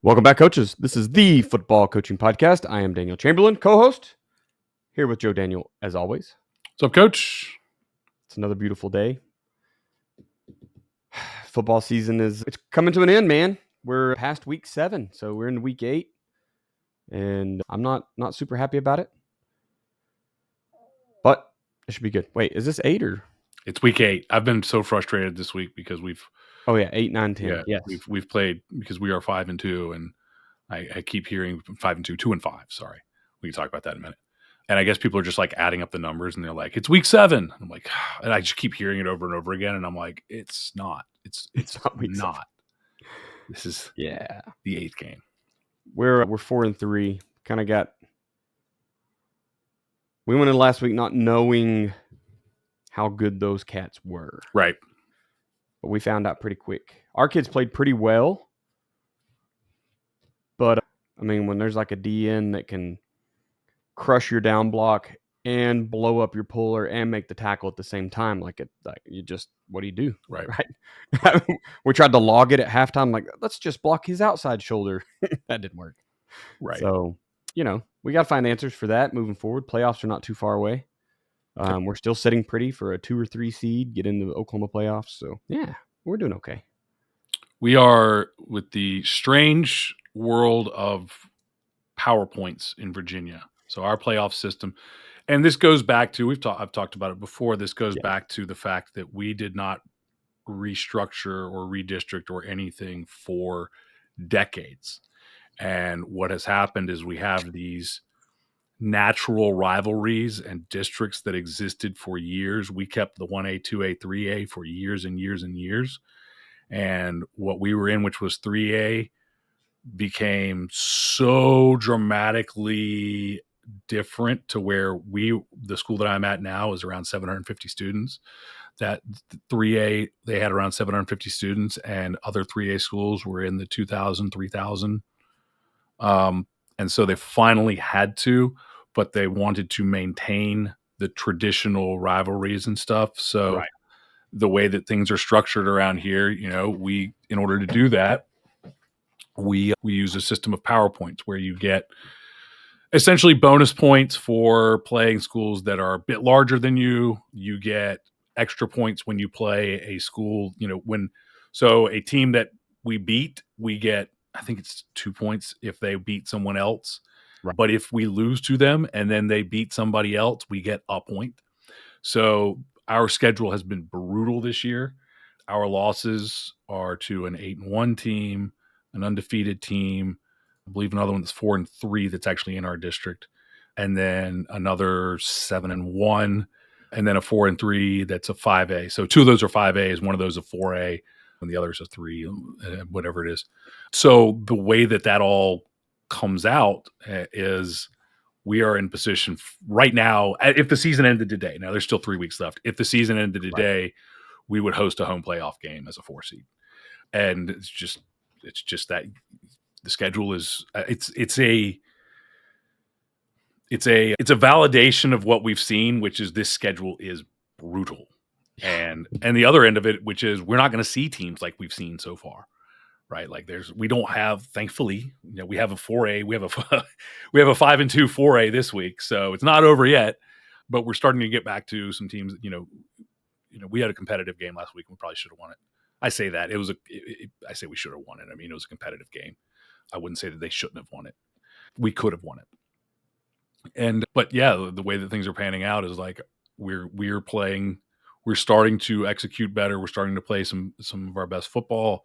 Welcome back, coaches. This is the Football Coaching Podcast. I am Daniel Chamberlain, co-host, here with Joe Daniel, as always. What's up, Coach? It's another beautiful day. Football season it's coming to an end, man. We're past week 7, so we're in week 8, and I'm not super happy about it, but it should be good. Wait, is this 8 or? It's week 8. I've been so frustrated this week because we've 8, 9, 10. Yeah, yes. we've played because we are 5-2, and I keep hearing 5-2, 2-5. Sorry, we can talk about that in a minute. And I guess people are just like adding up the numbers, and they're like, "It's week 7." I'm like, and I just keep hearing it over and over again, and I'm like, "It's not. It's not week 7. This is the 8th game. We're 4-3. Kind of got. We went in last week not knowing how good those cats were. Right. But we found out pretty quick. Our kids played pretty well. But, I mean, when there's like a DN that can crush your down block and blow up your puller and make the tackle at the same time, what do you do? Right. We tried to log it at halftime. Like, let's just block his outside shoulder. That didn't work. Right. So, we got to find answers for that moving forward. Playoffs are not too far away. We're still sitting pretty for a 2 or 3 seed, get into the Oklahoma playoffs. So, yeah, we're doing okay. We are with the strange world of PowerPoints in Virginia. So our playoff system, and this goes back to, I've talked about it before. This goes back to the fact that we did not restructure or redistrict or anything for decades. And what has happened is we have these natural rivalries and districts that existed for years. We kept the 1A, 2A, 3A for years and years and years. And what we were in, which was 3A, became so dramatically different to where the school that I'm at now is around 750 students. That 3A, they had around 750 students, and other 3A schools were in the 2,000, 3,000. And so they finally had to, but they wanted to maintain the traditional rivalries and stuff. So the way that things are structured around here, in order to do that, we use a system of PowerPoints where you get essentially bonus points for playing schools that are a bit larger than you. You get extra points when you play a school, so a team that we beat, we get, I think it's 2 points if they beat someone else. Right. But if we lose to them and then they beat somebody else, we get a point. So our schedule has been brutal this year. Our losses are to an 8-1 team, an undefeated team, I believe another one that's 4-3 that's actually in our district, and then another 7-1, and then a 4-3 that's a 5A. So 2 of those are 5As, one of those a 4A, and the other is a 3, whatever it is. So the way that all comes out is we are in position right now. If the season ended today, now there's still 3 weeks left. If the season ended today, we would host a home playoff game as a 4 seed. And it's just that the schedule is it's a validation of what we've seen, which is this schedule is brutal. And the other end of it, which is we're not going to see teams like we've seen so far. Right. Like we don't have, thankfully, we have a 4A, we have a 5-2 4A this week. So it's not over yet, but we're starting to get back to some teams that, we had a competitive game last week and we probably should have won it. I say that I say we should have won it. I mean, it was a competitive game. I wouldn't say that they shouldn't have won it. We could have won it. But yeah, the way that things are panning out is like we're starting to execute better. We're starting to play some of our best football.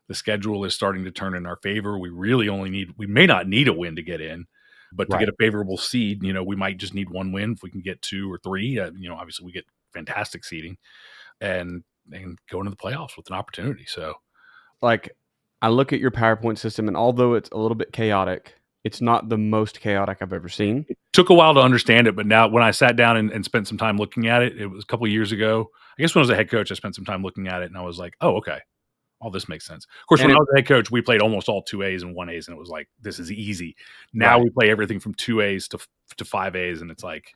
The schedule is starting to turn in our favor. We may not need a win to get in, but to get a favorable seed, we might just need 1 win. If we can get 2 or 3, obviously we get fantastic seeding and go into the playoffs with an opportunity. So like, I look at your PowerPoint system, and although it's a little bit chaotic, it's not the most chaotic I've ever seen. It took a while to understand it, but now when I sat down and spent some time looking at it, it was a couple of years ago. I guess when I was a head coach, I spent some time looking at it, and I was like, oh, okay. All this makes sense. Of course, when I was a head coach, we played almost all 2As and 1As, and it was like, this is easy. Now we play everything from 2As to 5As, and it's like,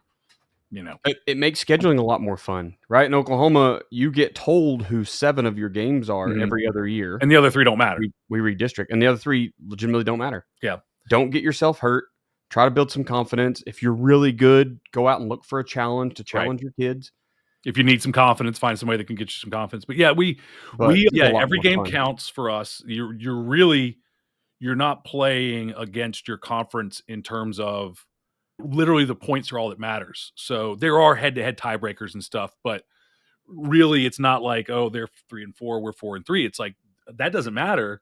It makes scheduling a lot more fun, right? In Oklahoma, you get told who 7 of your games are every other year. And the other 3 don't matter. We redistrict, and the other 3 legitimately don't matter. Yeah. Don't get yourself hurt. Try to build some confidence. If you're really good, go out and look for a challenge to challenge your kids. If you need some confidence, find somebody that can get you some confidence. But yeah, every game counts for us. You're not playing against your conference in terms of literally the points are all that matters. So there are head-to-head tiebreakers and stuff, but really it's not like, oh, they're 3-4, we're 4-3. It's like that doesn't matter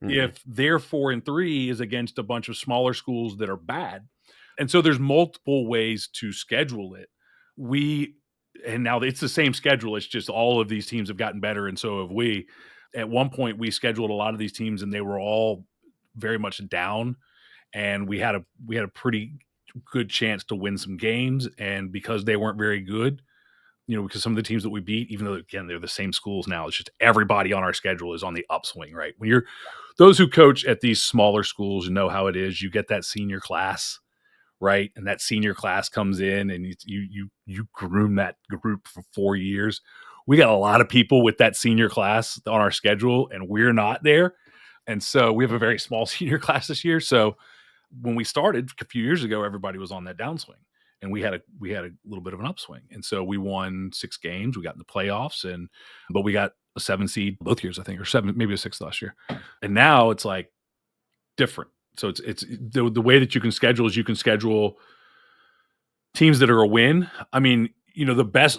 if their 4-3 is against a bunch of smaller schools that are bad. And so there's multiple ways to schedule it. And now it's the same schedule. It's just all of these teams have gotten better, and so have we. At one point, we scheduled a lot of these teams, and they were all very much down. And we had a pretty good chance to win some games. And because they weren't very good, because some of the teams that we beat, even though again they're the same schools now, it's just everybody on our schedule is on the upswing, right? When those who coach at these smaller schools know how it is. You get that senior class, right? And that senior class comes in and you groom that group for 4 years. We got a lot of people with that senior class on our schedule, and we're not there. And so we have a very small senior class this year. So when we started a few years ago, everybody was on that downswing, and we had a little bit of an upswing. And so we won 6 games. We got in the playoffs, but we got a 7 seed both years, I think, or 7, maybe a 6 last year. And now it's like different. So it's the way that you can schedule is you can schedule teams that are a win. I mean,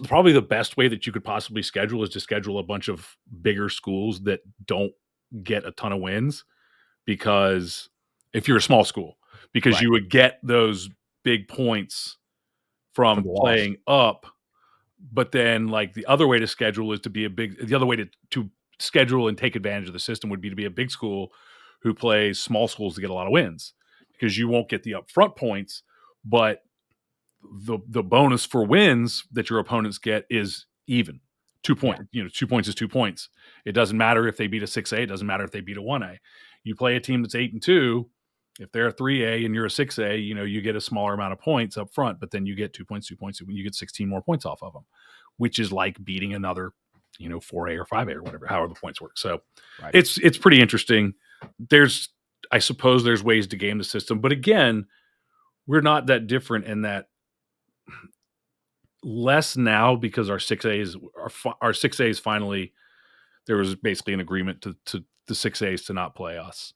probably the best way that you could possibly schedule is to schedule a bunch of bigger schools that don't get a ton of wins, because if you're a small school, because you would get those big points from playing up. But then like the other way to schedule is the other way to schedule and take advantage of the system would be to be a big school who plays small schools to get a lot of wins, because you won't get the upfront points, but the bonus for wins that your opponents get is even 2 points. 2 points is 2 points. It doesn't matter if they beat a 6A. It doesn't matter if they beat a 1A. You play a team that's 8-2. If they're a 3A and you're a 6A, you get a smaller amount of points up front, but then you get 2 points, 2 points. You get 16 more points off of them, which is like beating another, 4A or 5A or whatever, however the points work. So it's pretty interesting. I suppose there's ways to game the system, but again, we're not that different in that less now, because our 6As finally, there was basically an agreement to the 6As to not play us.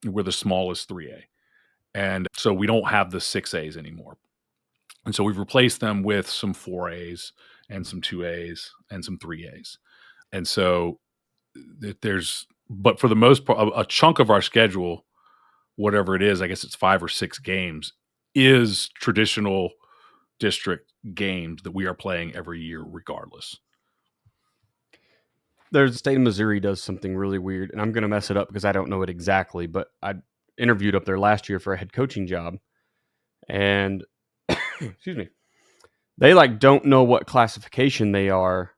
We're the smallest 3A. And so we don't have the 6As anymore. And so we've replaced them with some 4As and some 2As and some 3As. And so but for the most part, a chunk of our schedule, whatever it is, I guess it's 5 or 6 games, is traditional district games that we are playing every year regardless. There's the state of Missouri does something really weird, and I'm going to mess it up because I don't know it exactly, but I interviewed up there last year for a head coaching job, and excuse me, they don't know what classification they are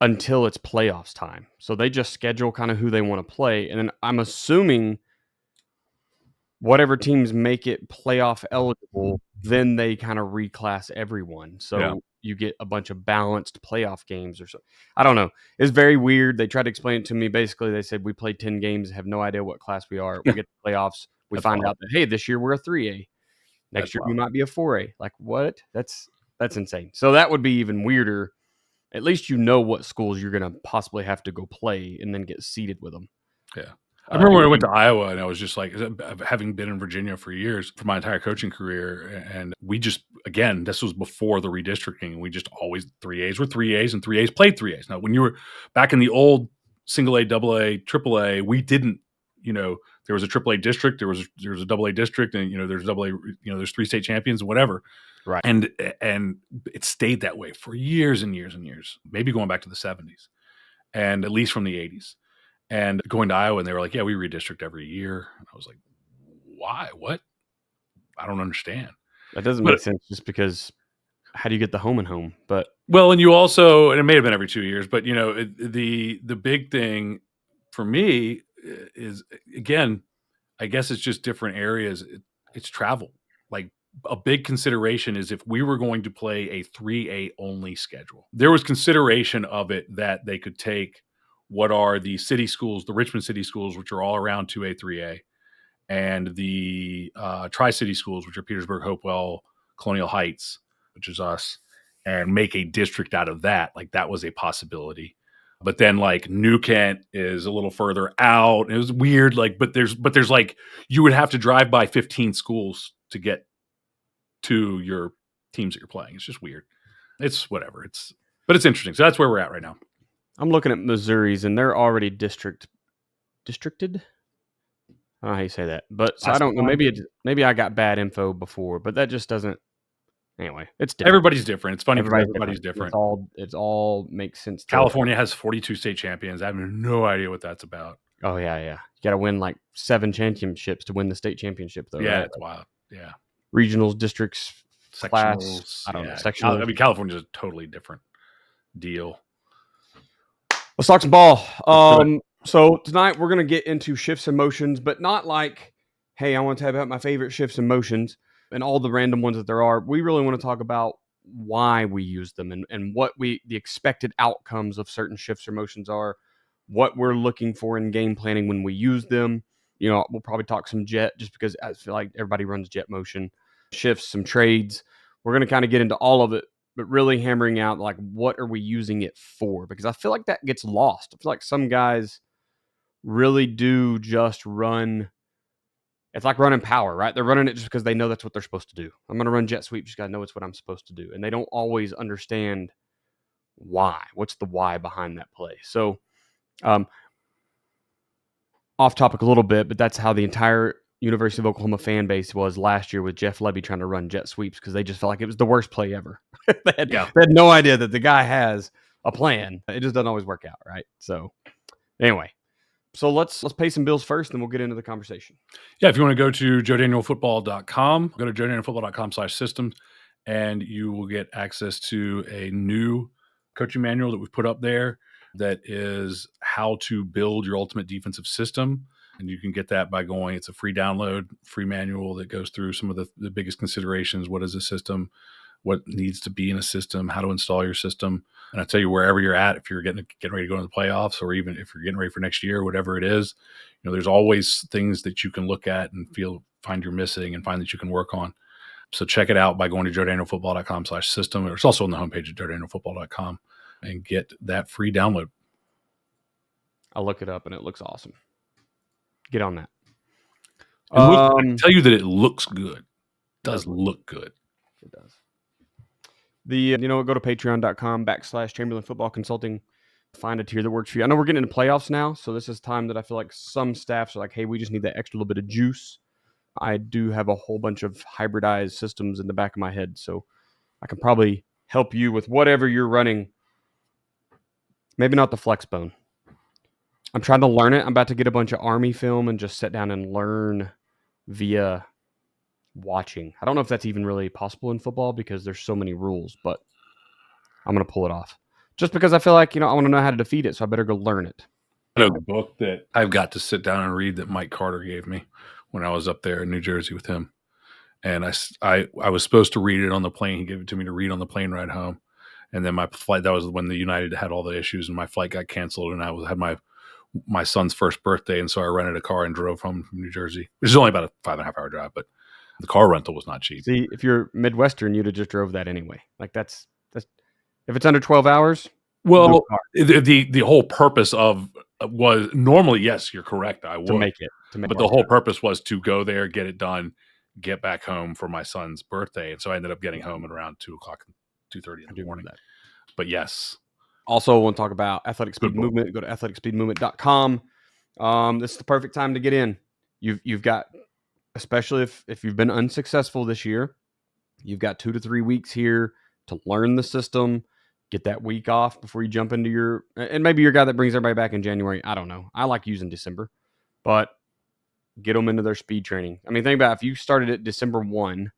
until it's playoffs time. So they just schedule kind of who they want to play, and then I'm assuming whatever teams make it playoff eligible, then they kind of reclass everyone. So you get a bunch of balanced playoff games or so. I don't know. It's very weird. They tried to explain it to me. Basically, they said we played 10 games, have no idea what class we are. We get to playoffs. We find out that, hey, this year we're a 3A. Next year we might be a 4A. Like, what? That's insane. So that would be even weirder. At least what schools you're going to possibly have to go play and then get seated with them. Yeah. I remember when I went to Iowa, and I was just like, having been in Virginia for years for my entire coaching career, and we just, again, this was before the redistricting, and we just always 3As were 3As, and 3As played 3As. Now, when you were back in the old single A, double A, triple A, we didn't, there was a triple A district, there was a double A district, and there's double A, there's 3 state champions and whatever. Right. And it stayed that way for years and years and years, maybe going back to the 70s, and at least from the 80s. And going to Iowa, and they were like, yeah, we redistrict every year. And I was like, why? What? I don't understand. That doesn't make sense, just because how do you get the home and home? But and you also, and it may have been every 2 years, but the big thing for me is, again, I guess it's just different areas. It's travel. Like a big consideration is if we were going to play a 3A only schedule. There was consideration of it that they could take what are the city schools, the Richmond city schools, which are all around 2A, 3A, and the Tri-City schools, which are Petersburg, Hopewell, Colonial Heights, which is us, and make a district out of that. Like that was a possibility. But then like New Kent is a little further out. It was weird. Like, but there's like, you would have to drive by 15 schools to get to your teams that you're playing. It's just weird. It's whatever. But it's interesting. So that's where we're at right now. I'm looking at Missouri's, and they're already districted. I don't know how you say that, but so I don't know. Maybe I got bad info before, but that just doesn't. Anyway, it's different. Everybody's different. It's funny because everybody's different. It's all makes sense. California has 42 state champions. I have no idea what that's about. Oh yeah. You got to win like 7 championships to win the state championship, though. Yeah, right? It's wild. Yeah, regionals, districts, sectionals. Class, I don't know. Sectionals. I mean, California is a totally different deal. Let's talk some ball. So tonight we're going to get into shifts and motions, but not like, hey, I want to talk about my favorite shifts and motions and all the random ones that there are. We really want to talk about why we use them and what the expected outcomes of certain shifts or motions are, what we're looking for in game planning when we use them. You know, we'll probably talk some jet just because I feel like everybody runs jet motion, shifts, some trades. We're going to kind of get into all of it, but really hammering out like what are we using it for? Because I feel like that gets lost. I feel like some guys really do just run. It's like running power, right? They're running it just because they know that's what they're supposed to do. I'm going to run jet sweep. Just got to know it's what I'm supposed to do. And they don't always understand why. What's the why behind that play? So off topic a little bit, but that's how the entire University of Oklahoma fan base was last year with Jeff Lebby trying to run jet sweeps because they just felt like it was the worst play ever. They had no idea that the guy has a plan. It just doesn't always work out, right? So anyway, so let's pay some bills first, and we'll get into the conversation. Yeah, if you want to go to joedanielfootball.com, go to joedanielfootball.com/systems, and you will get access to a new coaching manual that we've put up there that is how to build your ultimate defensive system. And you can get that by going, it's a free download, free manual that goes through some of the biggest considerations. What is a system? What needs to be in a system? How to install your system? And I tell you, wherever you're at, if you're getting ready to go into the playoffs, or even if you're getting ready for next year, whatever it is, you know, there's always things that you can look at and find you're missing and find that you can work on. So check it out by going to joedanielfootball.com/system. It's also on the homepage at joedanielfootball.com and get that free download. I'll look it up and it looks awesome. Get on that. I can tell you that it looks good. It does look good. It does. Go to patreon.com/Chamberlain Football Consulting. Find a tier that works for you. I know we're getting into playoffs now, so this is time that I feel like some staffs are like, hey, we just need that extra little bit of juice. I do have a whole bunch of hybridized systems in the back of my head, so I can probably help you with whatever you're running. Maybe not the flex bone. I'm trying to learn it. I'm about to get a bunch of Army film and just sit down and learn via watching. I don't know if that's even really possible in football because there's so many rules, but I'm going to pull it off. Just because I feel like, I want to know how to defeat it, so I better go learn it. I know the book that I've got to sit down and read that Mike Carter gave me when I was up there in New Jersey with him. And I was supposed to read it on the plane. He gave it to me to read on the plane ride home. And then my flight, that was when the United had all the issues and my flight got canceled, and I had my son's first birthday, and so I rented a car and drove home from New Jersey, which is only about a 5.5 hour drive, but the car rental was not cheap. See, if you're Midwestern, you'd have just drove that anyway. Like that's if it's under 12 hours. Well, the whole purpose was normally, yes, you're correct. I would to make it, but the whole purpose was to go there, get it done, get back home for my son's birthday, and so I ended up getting home at around 2:30 in the morning. But yes. Also, I want to talk about Athletic Speed Movement. Go to athleticspeedmovement.com. This is the perfect time to get in. You've got, especially if you've been unsuccessful this year, you've got 2 to 3 weeks here to learn the system, get that week off before you jump into and maybe you're a guy that brings everybody back in January. I don't know. I like using December, but get them into their speed training. I mean, think about if you started at December 1,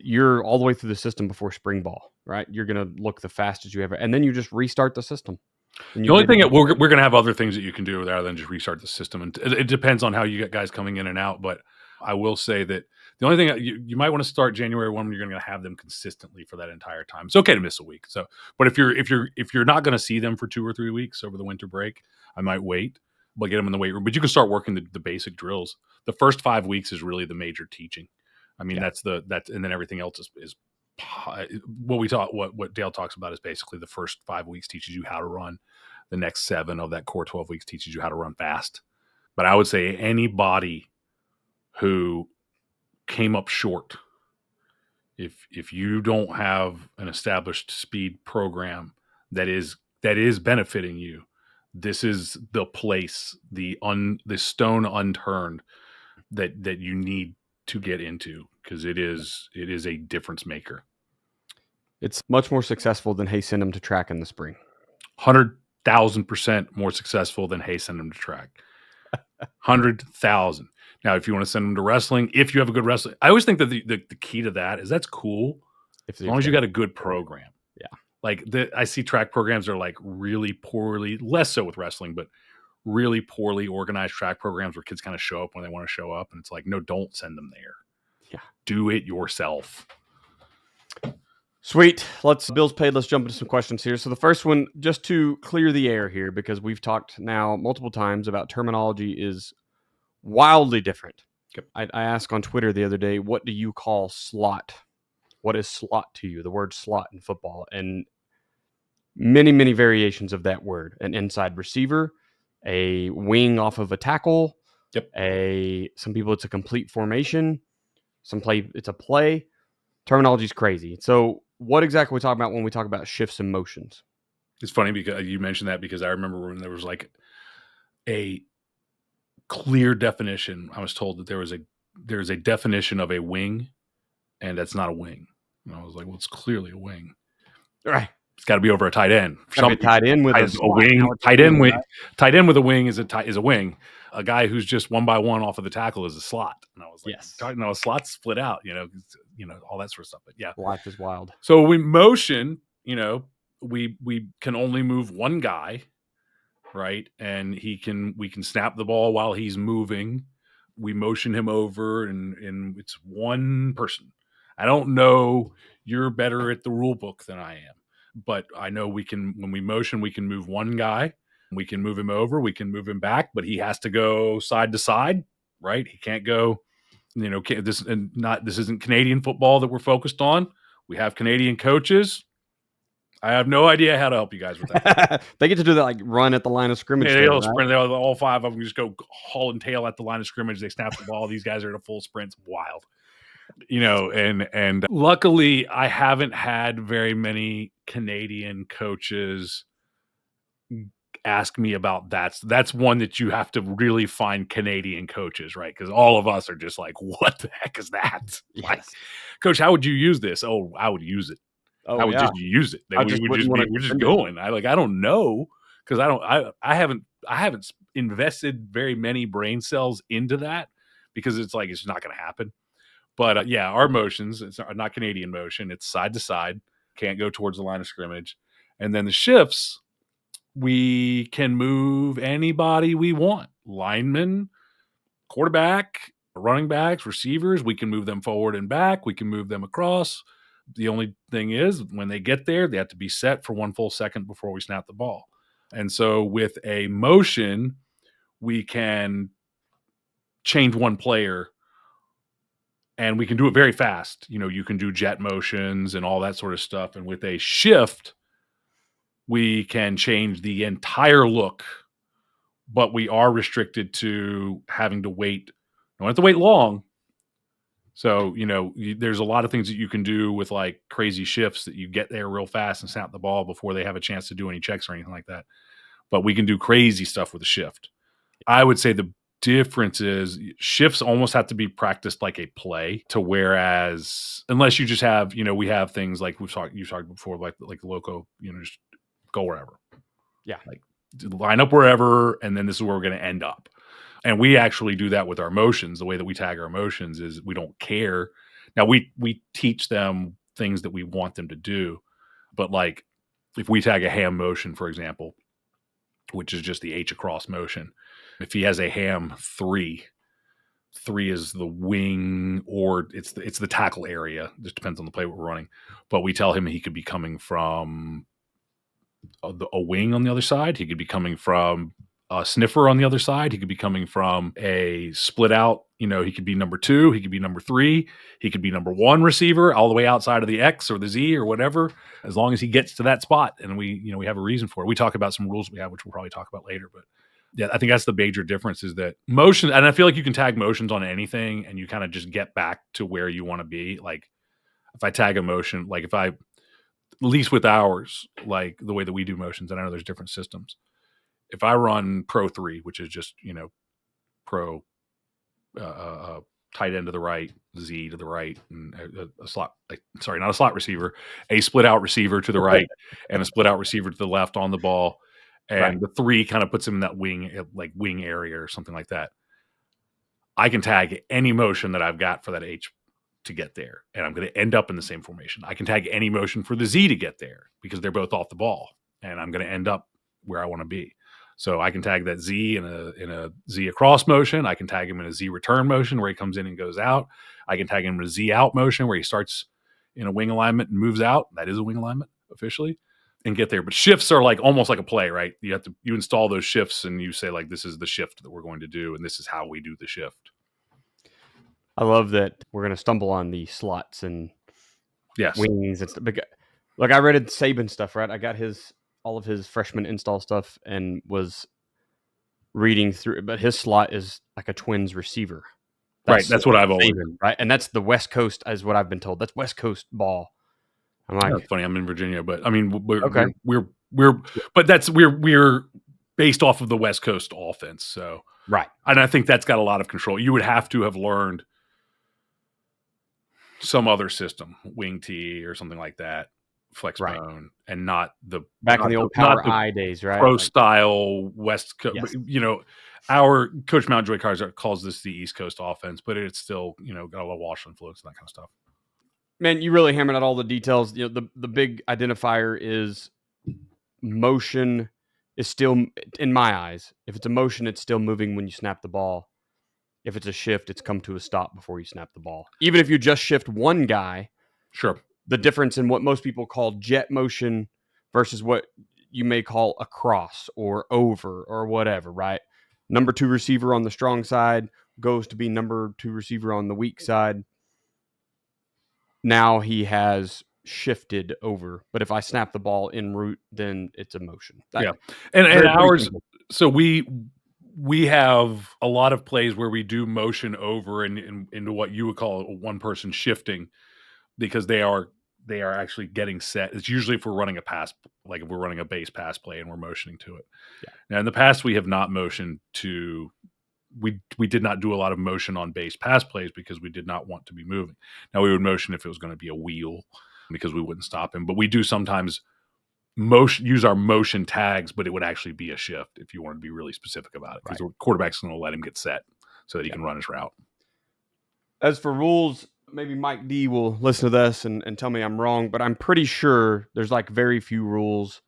you're all the way through the system before spring ball, right? You're going to look the fastest you ever, and then you just restart the system. The only thing that we're going to have other things that you can do rather than just restart the system. And it depends on how you get guys coming in and out. But I will say that The only thing you might want to start January 1 when you're going to have them consistently for that entire time. It's okay to miss a week. So, but if you're not going to see them for 2 or 3 weeks over the winter break, I might wait, but get them in the weight room. But you can start working the basic drills. The first 5 weeks is really the major teaching. I mean, that's and then everything else is what Dale talks about is basically the first 5 weeks teaches you how to run. The next 7 of that core 12 weeks teaches you how to run fast. But I would say anybody who came up short, if you don't have an established speed program that is benefiting you, this is the place, the stone unturned that you need to get into, because it is a difference maker. It's much more successful than, hey, send them to track in the spring. 100,000% more successful than, hey, send them to track. 100,000. Now, if you want to send them to wrestling, if you have a good wrestling, I always think that the key to that is that's cool as long as you got a good program. Yeah. Like I see track programs that are like really poorly, less so with wrestling, but really poorly organized track programs where kids kind of show up when they want to show up. And it's like, no, don't send them there. Yeah. Do it yourself. Sweet. Bill's paid. Let's jump into some questions here. So the first one, just to clear the air here, because we've talked now multiple times about terminology is wildly different. Yep. I asked on Twitter the other day, what do you call slot? What is slot to you? The word slot in football, and many, many variations of that word. An inside receiver, a wing off of a tackle. Yep. Some people, it's a complete formation. It's a play. Terminology is crazy. So what exactly are we talking about when we talk about shifts and motions? It's funny because you mentioned that, because I remember when there was like a clear definition. I was told that there's a definition of a wing, and that's not a wing. And I was like, well, it's clearly a wing. Right. It's got to be over a tight end. Tight end with a wing. Tight end with a wing is a wing. A guy who's just 1-by-1 off of the tackle is a slot. And I was like, yes, a slot's split out. All that sort of stuff. But yeah, life is wild. So we motion. We can only move one guy, right? And we can snap the ball while he's moving. We motion him over, and it's one person. I don't know. You're better at the rule book than I am. But I know when we motion, we can move one guy. We can move him over. We can move him back, but he has to go side to side, right? He can't go, this isn't Canadian football that we're focused on. We have Canadian coaches. I have no idea how to help you guys with that. They get to do that, like run at the line of scrimmage. They all sprint. All 5 of them just go haul and tail at the line of scrimmage. They snap the ball. These guys are at a full sprint. It's wild. And luckily I haven't had very many Canadian coaches ask me about that. That's one that you have to really find Canadian coaches, right? Because all of us are just like, what the heck is that? Yes. Like, Coach, how would you use this? Oh, I would use it. I would just use it. We're just going. I don't know, because I haven't invested very many brain cells into that, because it's like, it's not going to happen. But our motions, it's not Canadian motion. It's side to side. Can't go towards the line of scrimmage. And then the shifts, we can move anybody we want. Linemen, quarterback, running backs, receivers. We can move them forward and back. We can move them across. The only thing is, when they get there, they have to be set for 1 full second before we snap the ball. And so with a motion, we can change one player, and we can do it very fast. You can do jet motions and all that sort of stuff. And with a shift, we can change the entire look, but we are restricted to having to wait. Don't have to wait long. So, there's a lot of things that you can do with like crazy shifts, that you get there real fast and snap the ball before they have a chance to do any checks or anything like that. But we can do crazy stuff with a shift. I would say the difference is shifts almost have to be practiced like a play, to whereas unless you just have, we have things like you talked before, like loco, just go wherever. Yeah. Like line up wherever, and then this is where we're going to end up. And we actually do that with our motions. The way that we tag our motions is we don't care. Now we teach them things that we want them to do, but like if we tag a ham motion, for example, which is just the H across motion, if he has a ham 3, 3 is the wing, or it's the tackle area. It just depends on the play we're running. But we tell him he could be coming from a wing on the other side. He could be coming from a sniffer on the other side. He could be coming from a split out. He could be number 2. He could be number 3. He could be number 1 receiver all the way outside of the X or the Z or whatever, as long as he gets to that spot. And we have a reason for it. We talk about some rules we have, which we'll probably talk about later. But yeah, I think that's the major difference, is that motion. And I feel like you can tag motions on anything and you kind of just get back to where you want to be. Like if I tag a motion, like if I, at least with ours, like the way that we do motions, and I know there's different systems. If I run Pro 3, which is just, Pro tight end to the right, Z to the right, and a slot, not a slot receiver, a split out receiver to the right and a split out receiver to the left on the ball. And the 3 kind of puts him in that wing area or something like that. I can tag any motion that I've got for that H to get there, and I'm going to end up in the same formation. I can tag any motion for the Z to get there because they're both off the ball, and I'm going to end up where I want to be. So I can tag that Z in a Z across motion. I can tag him in a Z return motion where he comes in and goes out. I can tag him in a Z out motion where he starts in a wing alignment and moves out. That is a wing alignment officially, and get there. But shifts are like almost like a play, right? You install those shifts and you say like, this is the shift that we're going to do, and this is how we do the shift. I love that we're going to stumble on the slots and wings and stuff. Like I read Saban stuff, right? I got all of his freshman install stuff and was reading through it, but his slot is like a Twins receiver. That's what I've always, right? And that's the West Coast, is what I've been told. That's West Coast ball. I'm like, that's funny. I'm in Virginia, but I mean, we're based off of the West Coast offense. So, right. And I think that's got a lot of control. You would have to have learned some other system, wing T or something like that, flex bone, and not the back in the old Power I days, right? Pro style West Coast. Yes. Our coach Mountjoy calls this the East Coast offense, but it's still got a little Washington influence and that kind of stuff. Man, you really hammered out all the details. The big identifier is motion is still, in my eyes, if it's a motion, it's still moving when you snap the ball. If it's a shift, it's come to a stop before you snap the ball. Even if you just shift one guy, sure. The difference in what most people call jet motion versus what you may call a cross or over or whatever, right? Number 2 receiver on the strong side goes to be number 2 receiver on the weak side. Now he has shifted over, but if I snap the ball en route, then it's a motion. Yeah, and ours. Simple. So we have a lot of plays where we do motion over and into what you would call a one person shifting, because they are actually getting set. It's usually if we're running a pass, like if we're running a base pass play and we're motioning to it. Yeah. Now in the past we have not motioned to. We did not do a lot of motion on base pass plays because we did not want to be moving. Now we would motion if it was going to be a wheel because we wouldn't stop him. But we do sometimes use our motion tags, but it would actually be a shift if you wanted to be really specific about it, because the quarterback's going to let him get set so that he can run his route. As for rules, maybe Mike D will listen to this and tell me I'm wrong, but I'm pretty sure there's like very few rules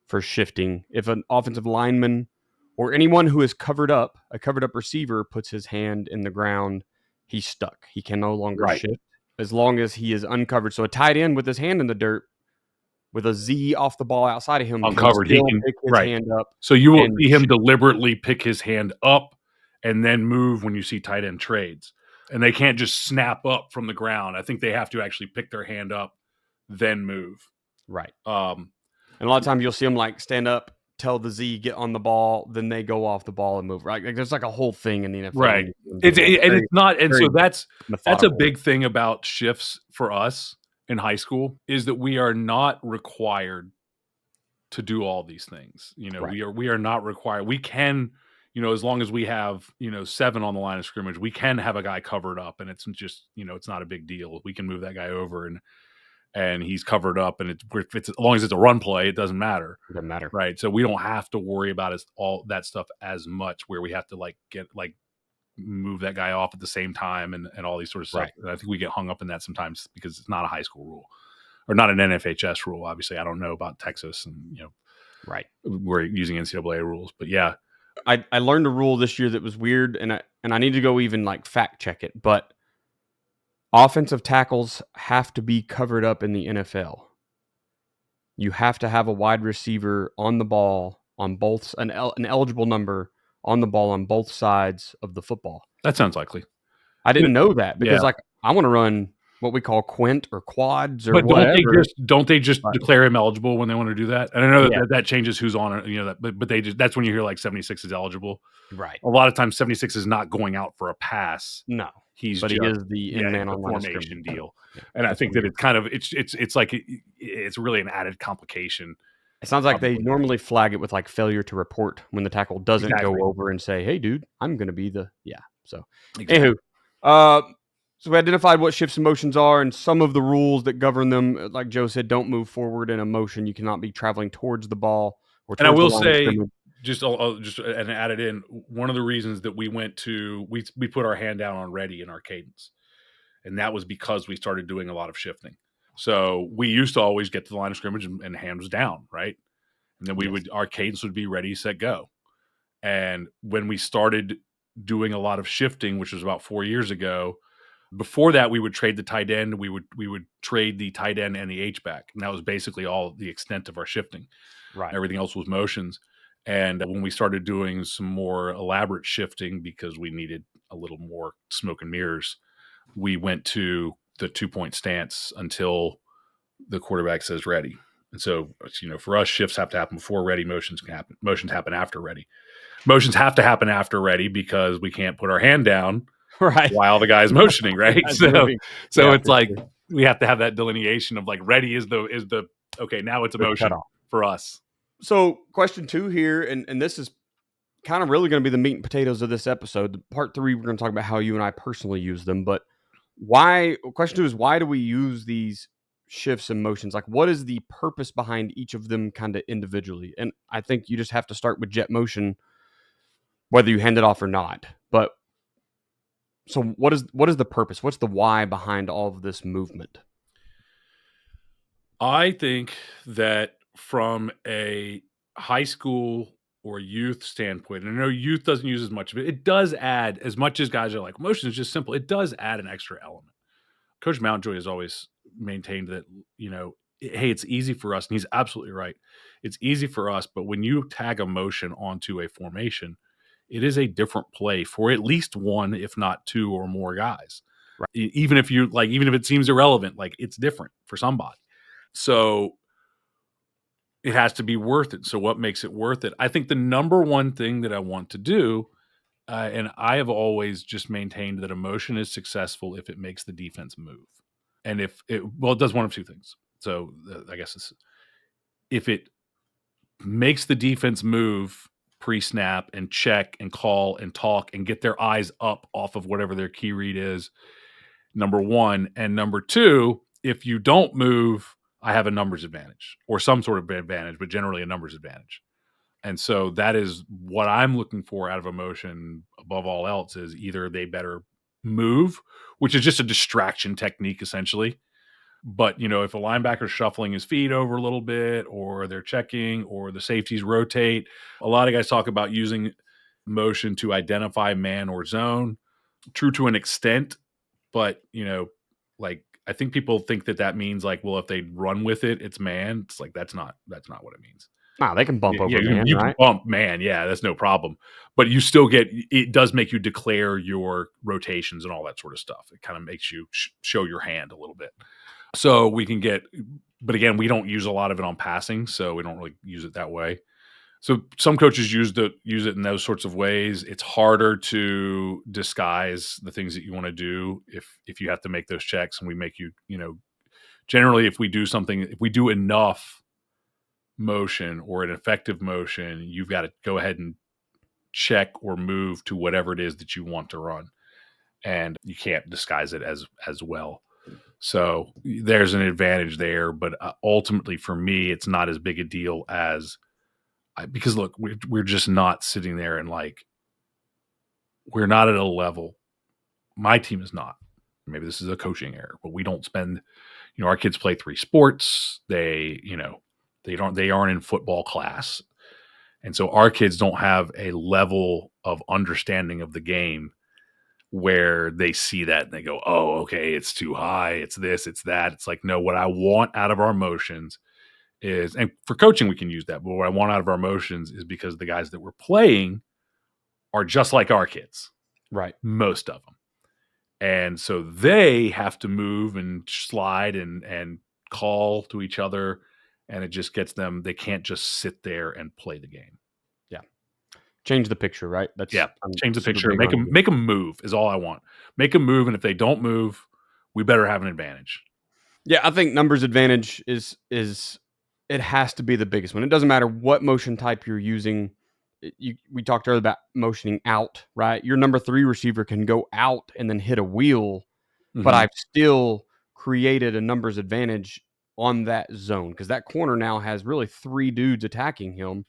for shifting. If an offensive lineman or anyone who is a covered up receiver puts his hand in the ground, he's stuck. He can no longer shift as long as he is uncovered. So a tight end with his hand in the dirt, with a Z off the ball outside of him, uncovered, he can pick his hand up. So you will see him deliberately pick his hand up and then move when you see tight end trades. And they can't just snap up from the ground. I think they have to actually pick their hand up, then move. Right. And a lot of times you'll see them like stand up, tell the Z get on the ball, then they go off the ball and move. Right. Like, there's like a whole thing in the NFL. Right. It's not. And so that's a big thing about shifts for us in high school, is that we are not required to do all these things. We are not required. We can, as long as we have, 7 on the line of scrimmage, we can have a guy covered up, and it's just, it's not a big deal. We can move that guy over and he's covered up, and as long as it's a run play, it doesn't matter. It doesn't matter. Right. So we don't have to worry about all that stuff as much, where we have to move that guy off at the same time and all these sort of stuff. Right. And I think we get hung up in that sometimes because it's not a high school rule or not an NFHS rule. Obviously, I don't know about Texas and, right. We're using NCAA rules, but yeah. I learned a rule this year that was weird, and I need to go even like fact check it, but offensive tackles have to be covered up in the NFL. You have to have a wide receiver on the ball on both an eligible number on the ball on both sides of the football. That sounds likely. I didn't know that because Yeah. like I want to run what we call quint or quads or But whatever. don't they just Right. declare him eligible when they want to do that? And I know Yeah. that changes who's on it, you know, that, but they just, that's when you hear like 76 is eligible. Right. A lot of times 76 is not going out for a pass. No. He's But just, he is the in man the on line of formation scrimmage. deal. Yeah, And I that's think that weird. it's kind of it's like it's really an added complication. It sounds like they Probably. normally flag it with like failure to report when the tackle doesn't Exactly. go over and say, "Hey, dude, I'm going to be the yeah." So, Exactly. anywho, so we identified what shifts and motions are and some of the rules that govern them. Like Joe said, don't move forward in a motion. You cannot be traveling towards the ball or And I towards the will line of say, scrimmage. I'll just and add it in. One of the reasons that we went to we put our hand down on ready in our cadence, and that was because we started doing a lot of shifting. So we used to always get to the line of scrimmage and hand was down, right? And then our cadence would be ready, set, go. And when we started doing a lot of shifting, which was about 4 years ago, before that we would trade the tight end. We would trade the tight end and the H back, and that was basically all the extent of our shifting. Right. Everything else was motions. And when we started doing some more elaborate shifting because we needed a little more smoke and mirrors, we went to the 2-point stance until the quarterback says ready. And so, you know, for us, shifts have to happen before ready. Motions can happen. Motions happen after ready. Motions have to happen after ready because we can't put our hand down Right. while the guy's motioning, right? So Yeah, it's like we have to have that delineation of like ready is the okay, now it's a motion for us. So question 2 here, and this is kind of really going to be the meat and potatoes of this episode. Part 3, we're going to talk about how you and I personally use them, but question 2 is why do we use these shifts and motions? Like what is the purpose behind each of them kind of individually? And I think you just have to start with jet motion, whether you hand it off or not. But so what is the purpose? What's the why behind all of this movement? I think that from a high school or youth standpoint, and I know youth doesn't use as much of it. It does add, as much as guys are like, motion is just simple. It does add an extra element. Coach Mountjoy has always maintained that, you know, hey, it's easy for us. And he's absolutely right. It's easy for us. But when you tag a motion onto a formation, it is a different play for at least one, if not two or more guys. Right. Even if it seems irrelevant, like it's different for somebody. So it has to be worth it. So what makes it worth it? I think the number one thing that I want to do, and I have always just maintained that a motion is successful if it makes the defense move. And it does one of two things. So I guess if it makes the defense move pre-snap and check and call and talk and get their eyes up off of whatever their key read is, number one. And number two, if you don't move, I have a numbers advantage or some sort of advantage, but generally a numbers advantage. And so that is what I'm looking for out of a motion above all else is either they better move, which is just a distraction technique essentially. But, you know, if a linebacker's shuffling his feet over a little bit or they're checking or the safeties rotate, a lot of guys talk about using motion to identify man or zone. True to an extent, but, you know, like I think people think that means like, well, if they run with it, it's man. It's like that's not what it means. Nah, they can bump over man, you right? can bump man, yeah, that's no problem. But you still it does make you declare your rotations and all that sort of stuff. It kind of makes you show your hand a little bit. So we can but again, we don't use a lot of it on passing, so we don't really use it that way. So some coaches use it in those sorts of ways. It's harder to disguise the things that you want to do if you have to make those checks, and we make you, you know, generally if we do enough motion or an effective motion, you've got to go ahead and check or move to whatever it is that you want to run. And you can't disguise it as well. So there's an advantage there, but ultimately for me, it's not as big a deal because look, we're just not sitting there and like, we're not at a level. My team is not. Maybe this is a coaching error, but we don't spend, you know, our kids play 3 sports. They aren't in football class. And so our kids don't have a level of understanding of the game where they see that and they go, oh, okay, it's too high. It's this, it's that. It's like, no, what I want out of our motions is, and for coaching, we can use that. But what I want out of our motions is because the guys that we're playing are just like our kids, Right. most of them. And so they have to move and slide and call to each other. And it just gets them, they can't just sit there and play the game. Yeah. Change the picture, right? Yeah. Change the super picture. big Make on them move is all I want. Make them move. And if they don't move, we better have an advantage. Yeah, I think numbers advantage is it has to be the biggest one. It doesn't matter what motion type you're using. We talked earlier about motioning out, right? Your number 3 receiver can go out and then hit a wheel, but Mhm. I've still created a numbers advantage on that zone because that corner now has really 3 dudes attacking him.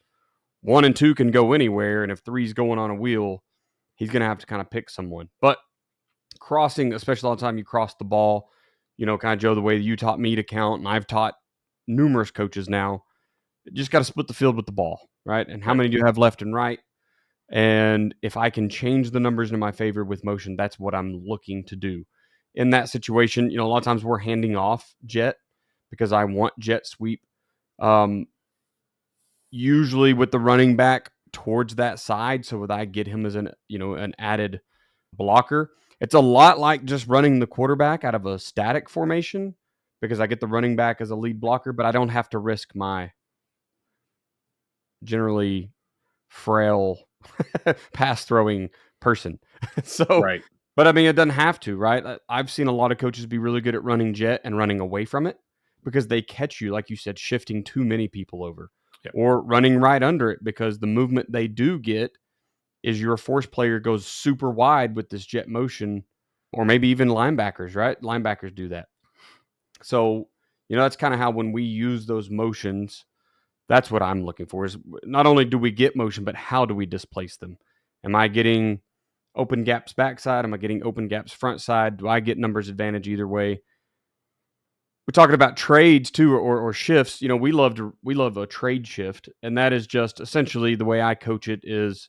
1 and 2 can go anywhere, and if 3's going on a wheel, he's going to have to kind of pick someone. But crossing, especially all the time you cross the ball, kind of Joe, the way you taught me to count, and I've taught numerous coaches now, you just got to split the field with the ball, right? And how Right. many do you have left and right? And if I can change the numbers in my favor with motion, that's what I'm looking to do. In that situation, a lot of times we're handing off jet because I want jet sweep. Usually with the running back towards that side, so that I get him as an added blocker. It's a lot like just running the quarterback out of a static formation because I get the running back as a lead blocker, but I don't have to risk my generally frail pass throwing person. So, Right. but I mean, it doesn't have to, right? I've seen a lot of coaches be really good at running jet and running away from it because they catch you, like you said, shifting too many people over Yep. or running right under it because the movement they do get is your force player goes super wide with this jet motion, or maybe even linebackers, right? Linebackers do that. So, that's kind of how when we use those motions, that's what I'm looking for is not only do we get motion, but how do we displace them? Am I getting open gaps backside? Am I getting open gaps front side? Do I get numbers advantage either way? We're talking about trades too, or shifts. We love a trade shift, and that is just essentially the way I coach it is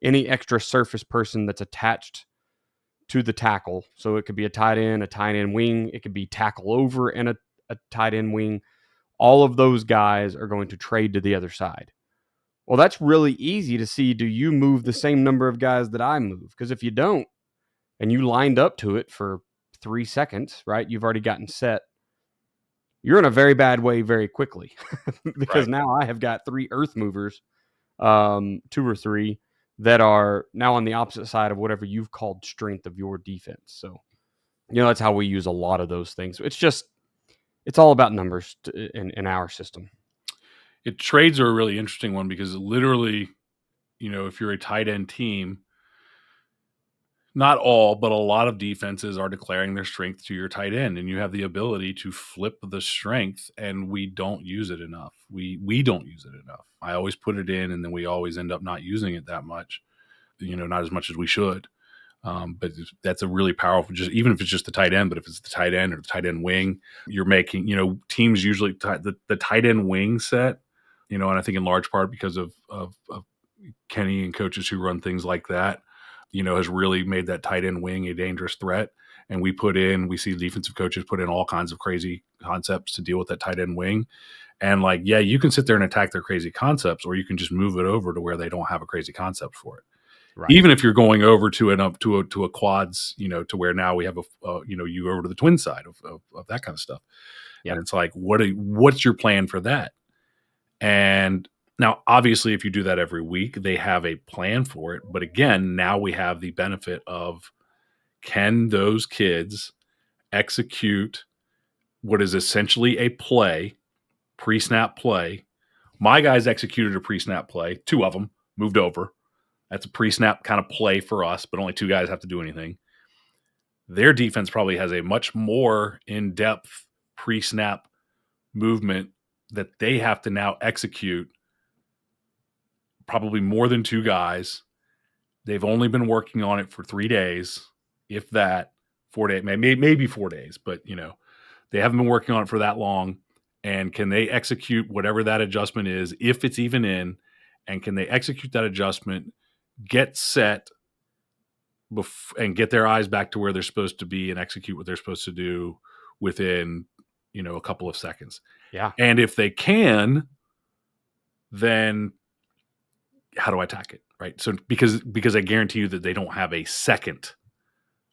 any extra surface person that's attached to the tackle. So it could be a tight end wing. It could be tackle over and a tight end wing. All of those guys are going to trade to the other side. Well, that's really easy to see. Do you move the same number of guys that I move? Because if you don't, and you lined up to it for 3 seconds, right? You've already gotten set. You're in a very bad way very quickly because Right. now I have got 3 earth movers, 2 or 3 that are now on the opposite side of whatever you've called strength of your defense. So, that's how we use a lot of those things. It's all about numbers in our system. Trades are a really interesting one because literally, if you're a tight end team, not all, but a lot of defenses are declaring their strength to your tight end, and you have the ability to flip the strength, and we don't use it enough. We don't use it enough. I always put it in, and then we always end up not using it that much. Not as much as we should. But that's a really powerful. Just even if it's just the tight end, but if it's the tight end or the tight end wing, you're making. Teams usually the tight end wing set. And I think in large part because of Kenny and coaches who run things like that, has really made that tight end wing a dangerous threat. And we see defensive coaches put in all kinds of crazy concepts to deal with that tight end wing. And you can sit there and attack their crazy concepts, or you can just move it over to where they don't have a crazy concept for it. Right. Even if you're going over to a quads, to where now we have you over to the twin side of that kind of stuff. Yep. And it's like, what's your plan for that? And now, obviously, if you do that every week, they have a plan for it. But again, now we have the benefit of, can those kids execute what is essentially a play, pre-snap play? My guys executed a pre-snap play. 2 of them moved over. That's a pre-snap kind of play for us, but only 2 guys have to do anything. Their defense probably has a much more in-depth pre-snap movement that they have to now execute, probably more than 2 guys. They've only been working on it for 3 days, if that. 4 days, maybe 4 days, but they haven't been working on it for that long. And can they execute whatever that adjustment is, if it's even in, and can they execute that adjustment, get set, and get their eyes back to where they're supposed to be and execute what they're supposed to do within, a couple of seconds. Yeah. And if they can, then how do I attack it? Right. So because I guarantee you that they don't have a second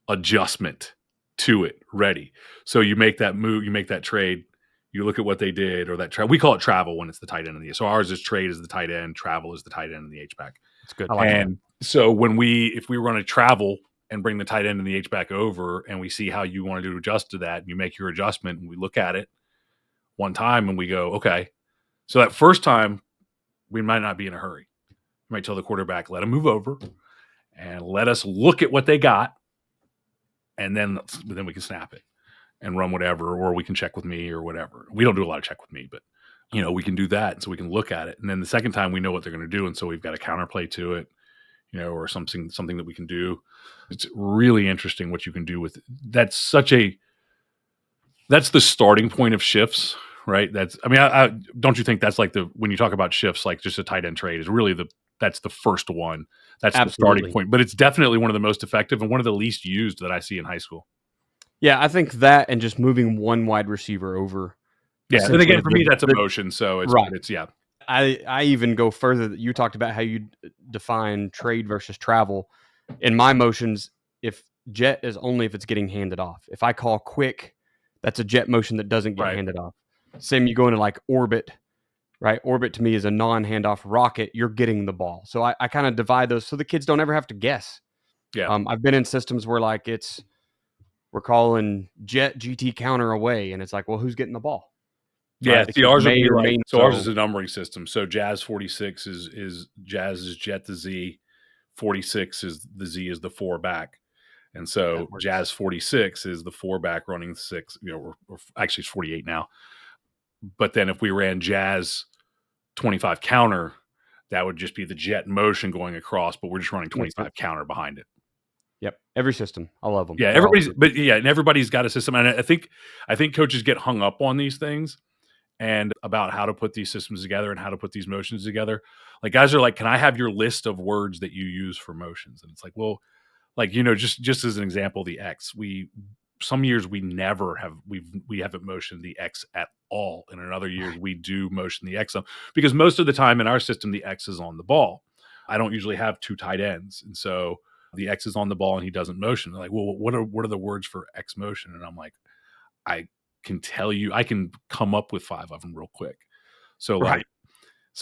adjustment to it ready. So you make that move, you make that trade, you look at what they did, or that we call it travel when it's the tight end of the. So ours is trade is the tight end, travel is the tight end and the H back. It's good. I like that. So if we run a travel and bring the tight end and the H back over, and we see how you want to adjust to that, and you make your adjustment, and we look at it one time and we go, okay. So that first time, we might not be in a hurry. We might tell the quarterback, let him move over and let us look at what they got, and then we can snap it and run whatever, or we can check with me or whatever. We don't do a lot of check with me, but we can do that, and so we can look at it. And then the second time, we know what they're going to do, and so we've got a counterplay to it, or something that we can do. It's really interesting what you can do with it. That's the starting point of shifts, right? I don't you think that's like when you talk about shifts, like just a tight end trade is really that's the first one. That's Absolutely. The starting point, but it's definitely one of the most effective and one of the least used that I see in high school. Yeah, I think that and just moving one wide receiver over. Yeah, and again, for me, that's a motion. So it's, right. It's yeah. I even go further. You talked about how you define trade versus travel. In my motions, if jet is only if it's getting handed off. If I call quick, that's a jet motion that doesn't get handed off. Same, you go into like orbit, right? Orbit to me is a non-handoff rocket. You're getting the ball. So I kind of divide those so the kids don't ever have to guess. Yeah. I've been in systems where like we're calling jet GT counter away, and it's like, well, who's getting the ball? Yeah, right? Ours would be like, so ours is a numbering system. So Jazz 46 is Jazz is jet to Z, 46 is the Z is the 4 back. And so Jazz 46 is the 4 back running 6, or actually it's 48 now. But then if we ran Jazz 25 counter, that would just be the jet motion going across, but we're just running 25 counter behind it. Yep. Every system. I love them. Yeah. And everybody's got a system. And I think coaches get hung up on these things and about how to put these systems together and how to put these motions together. Like guys are like, can I have your list of words that you use for motions? And it's like, well, like, just as an example, the X, some years we never have, we haven't motioned the X at all. And in other years we do motion the X because most of the time in our system, the X is on the ball. I don't usually have 2 tight ends. And so the X is on the ball and he doesn't motion. They're like, well, what are the words for X motion? And I'm like, I can tell you, I can come up with 5 of them real quick. So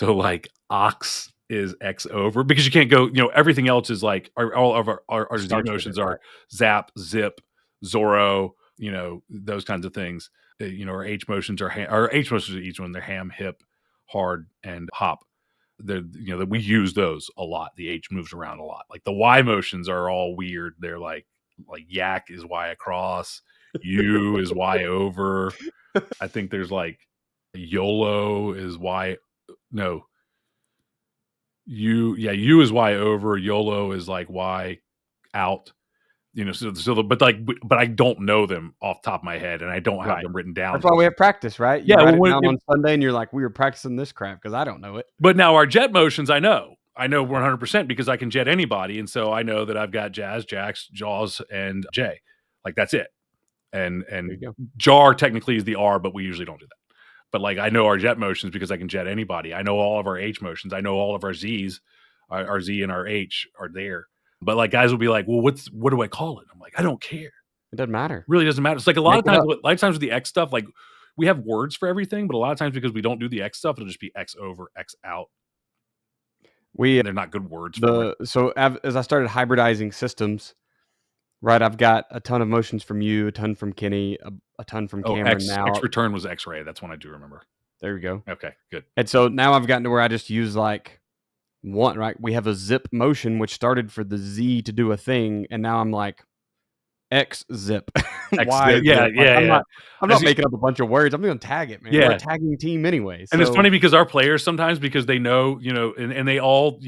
like ox is X over, because you can't go, everything else is like all of our Z motions are zap, zip, Zorro, those kinds of things. Our H motions are each one. They're ham, hip, hard, and hop. We use those a lot. The H moves around a lot. Like the Y motions are all weird. They're like yak is Y across, U is Y over. I think there's like YOLO is Y. No. U is Y over, YOLO is like Y out. But I don't know them off the top of my head, and I don't have them written down. That's why we have practice, right? You write it down on Sunday, and you're like, we were practicing this crap because I don't know it. But now our jet motions, I know 100% because I can jet anybody, and so I know that I've got Jazz, Jax, Jaws, and J. Like that's it. And jar technically is the R, but we usually don't do that. But like I know our jet motions because I can jet anybody. I know all of our H motions. I know all of our Z's. Our Z and our H are there. But like guys will be like, well, what do I call it? I'm like, I don't care. It doesn't matter. It really doesn't matter. It's like a lot of times with the X stuff, like we have words for everything, but a lot of times because we don't do the X stuff, it'll just be X over, X out. They're not good words. So as I started hybridizing systems, right, I've got a ton of motions from you, a ton from Kenny, a ton from Cameron. Now X return was X-ray. That's one I do remember. There we go. Okay, good. And so now I've gotten to where I just use like one, right? We have a zip motion, which started for the Z to do a thing. And now I'm like X zip. Y, I'm not making up a bunch of words. I'm going to tag it, man. We're a tagging team anyway. And it's funny because our players sometimes, because they know, and they all,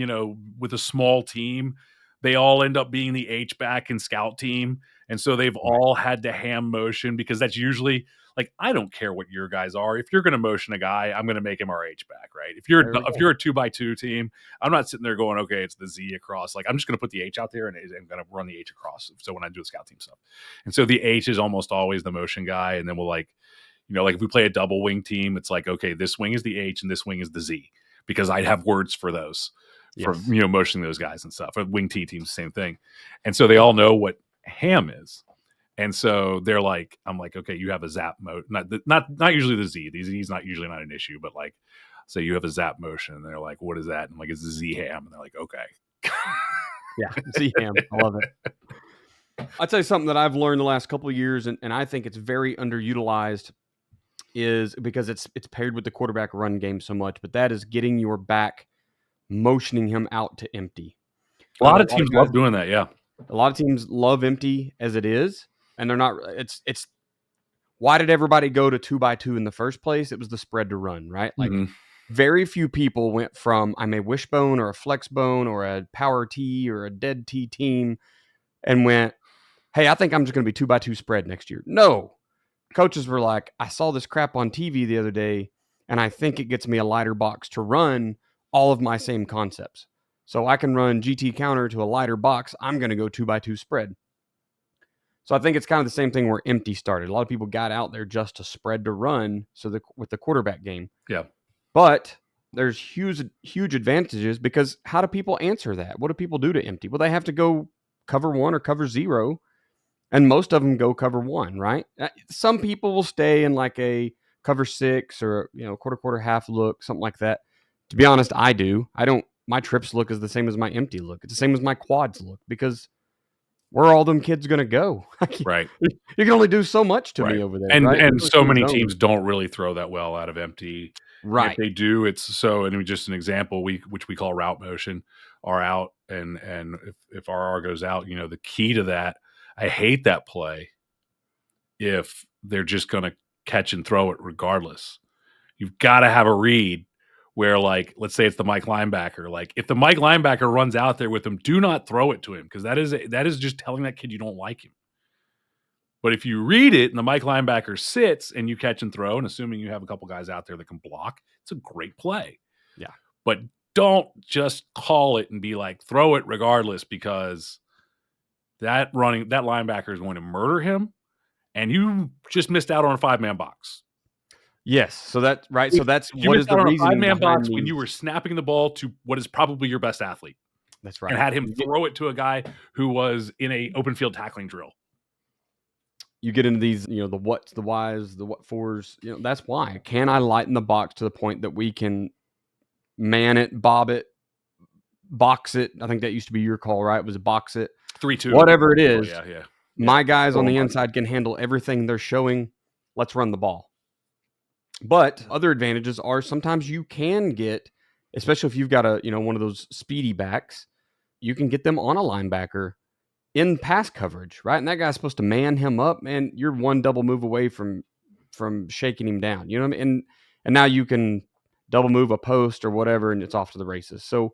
with a small team, they all end up being the H-back and scout team. And so they've all had to ham motion, because that's usually like, I don't care what your guys are. If you're going to motion a guy, I'm going to make him our H-back, right? If you're a 2x2 team, I'm not sitting there going, okay, it's the Z across. Like, I'm just going to put the H out there and I'm going to run the H across. So when I do the scout team stuff. And so the H is almost always the motion guy. And then we'll like, like if we play a double wing team, it's like, okay, this wing is the H and this wing is the Z, because I'd have words for those. For motioning those guys and stuff. Or wing T teams, same thing. And so they all know what ham is. And so they're like, I'm like, okay, you have a zap mode. Not usually the Z. The Z is not usually not an issue, but like, say you have a zap motion, and they're like, what is that? And I'm like, it's a Z ham. And they're like, okay. Z ham. I love it. I'll tell you something that I've learned the last couple of years, and I think it's very underutilized, is because it's paired with the quarterback run game so much, but that is getting your back, motioning him out to empty. A lot of teams love doing that. Yeah. A lot of teams love empty as it is, and they're not. It's why did everybody go to 2x2 in the first place? It was the spread to run, right? Like very few people went from I'm a wishbone or a flex bone or a power T or a dead T team and went, hey, I think I'm just going to be 2x2 spread next year. No, coaches were like, I saw this crap on TV the other day, and I think it gets me a lighter box to run all of my same concepts. So I can run GT counter to a lighter box. I'm going to go 2x2 spread. So I think it's kind of the same thing where empty started. A lot of people got out there just to spread to run. So with the quarterback game. Yeah. But there's huge advantages, because how do people answer that? What do people do to empty? Well, they have to go cover 1 or cover 0. And most of them go cover 1, right? Some people will stay in like a cover 6 or, quarter half look, something like that. To be honest, I do. My trips look is the same as my empty look. It's the same as my quads look, because where are all them kids going to go? Right. You can only do so much to me over there. And, right? And so many teams don't really throw that well out of empty. Right. If they do, it's so, and just an example, which we call route motion, are out. And if RR goes out, the key to that, I hate that play if they're just going to catch and throw it regardless. You've got to have a read where, like, let's say it's the Mike linebacker. Like, if the Mike linebacker runs out there with him, do not throw it to him, because that is just telling that kid you don't like him. But if you read it and the Mike linebacker sits and you catch and throw, and assuming you have a couple guys out there that can block, it's a great play. Yeah. But don't just call it and be like, throw it regardless, because that linebacker is going to murder him, and you just missed out on a 5-man box. Yes, so that's right. So that's you what is the reason 5-man box when you were snapping the ball to what is probably your best athlete. That's right. And had him throw it to a guy who was in a open field tackling drill. You get into these, the whats, the whys, the what fors. That's why. Can I lighten the box to the point that we can man it, bob it, box it? I think that used to be your call, right? It was box it, 3-2, whatever it is. Yeah. My guys on the inside can handle everything they're showing. Let's run the ball. But other advantages are sometimes you can get, especially if you've got one of those speedy backs, you can get them on a linebacker in pass coverage, right? And that guy's supposed to man him up, and you're one double move away from shaking him down. You know what I mean? And now you can double move a post or whatever, and it's off to the races. So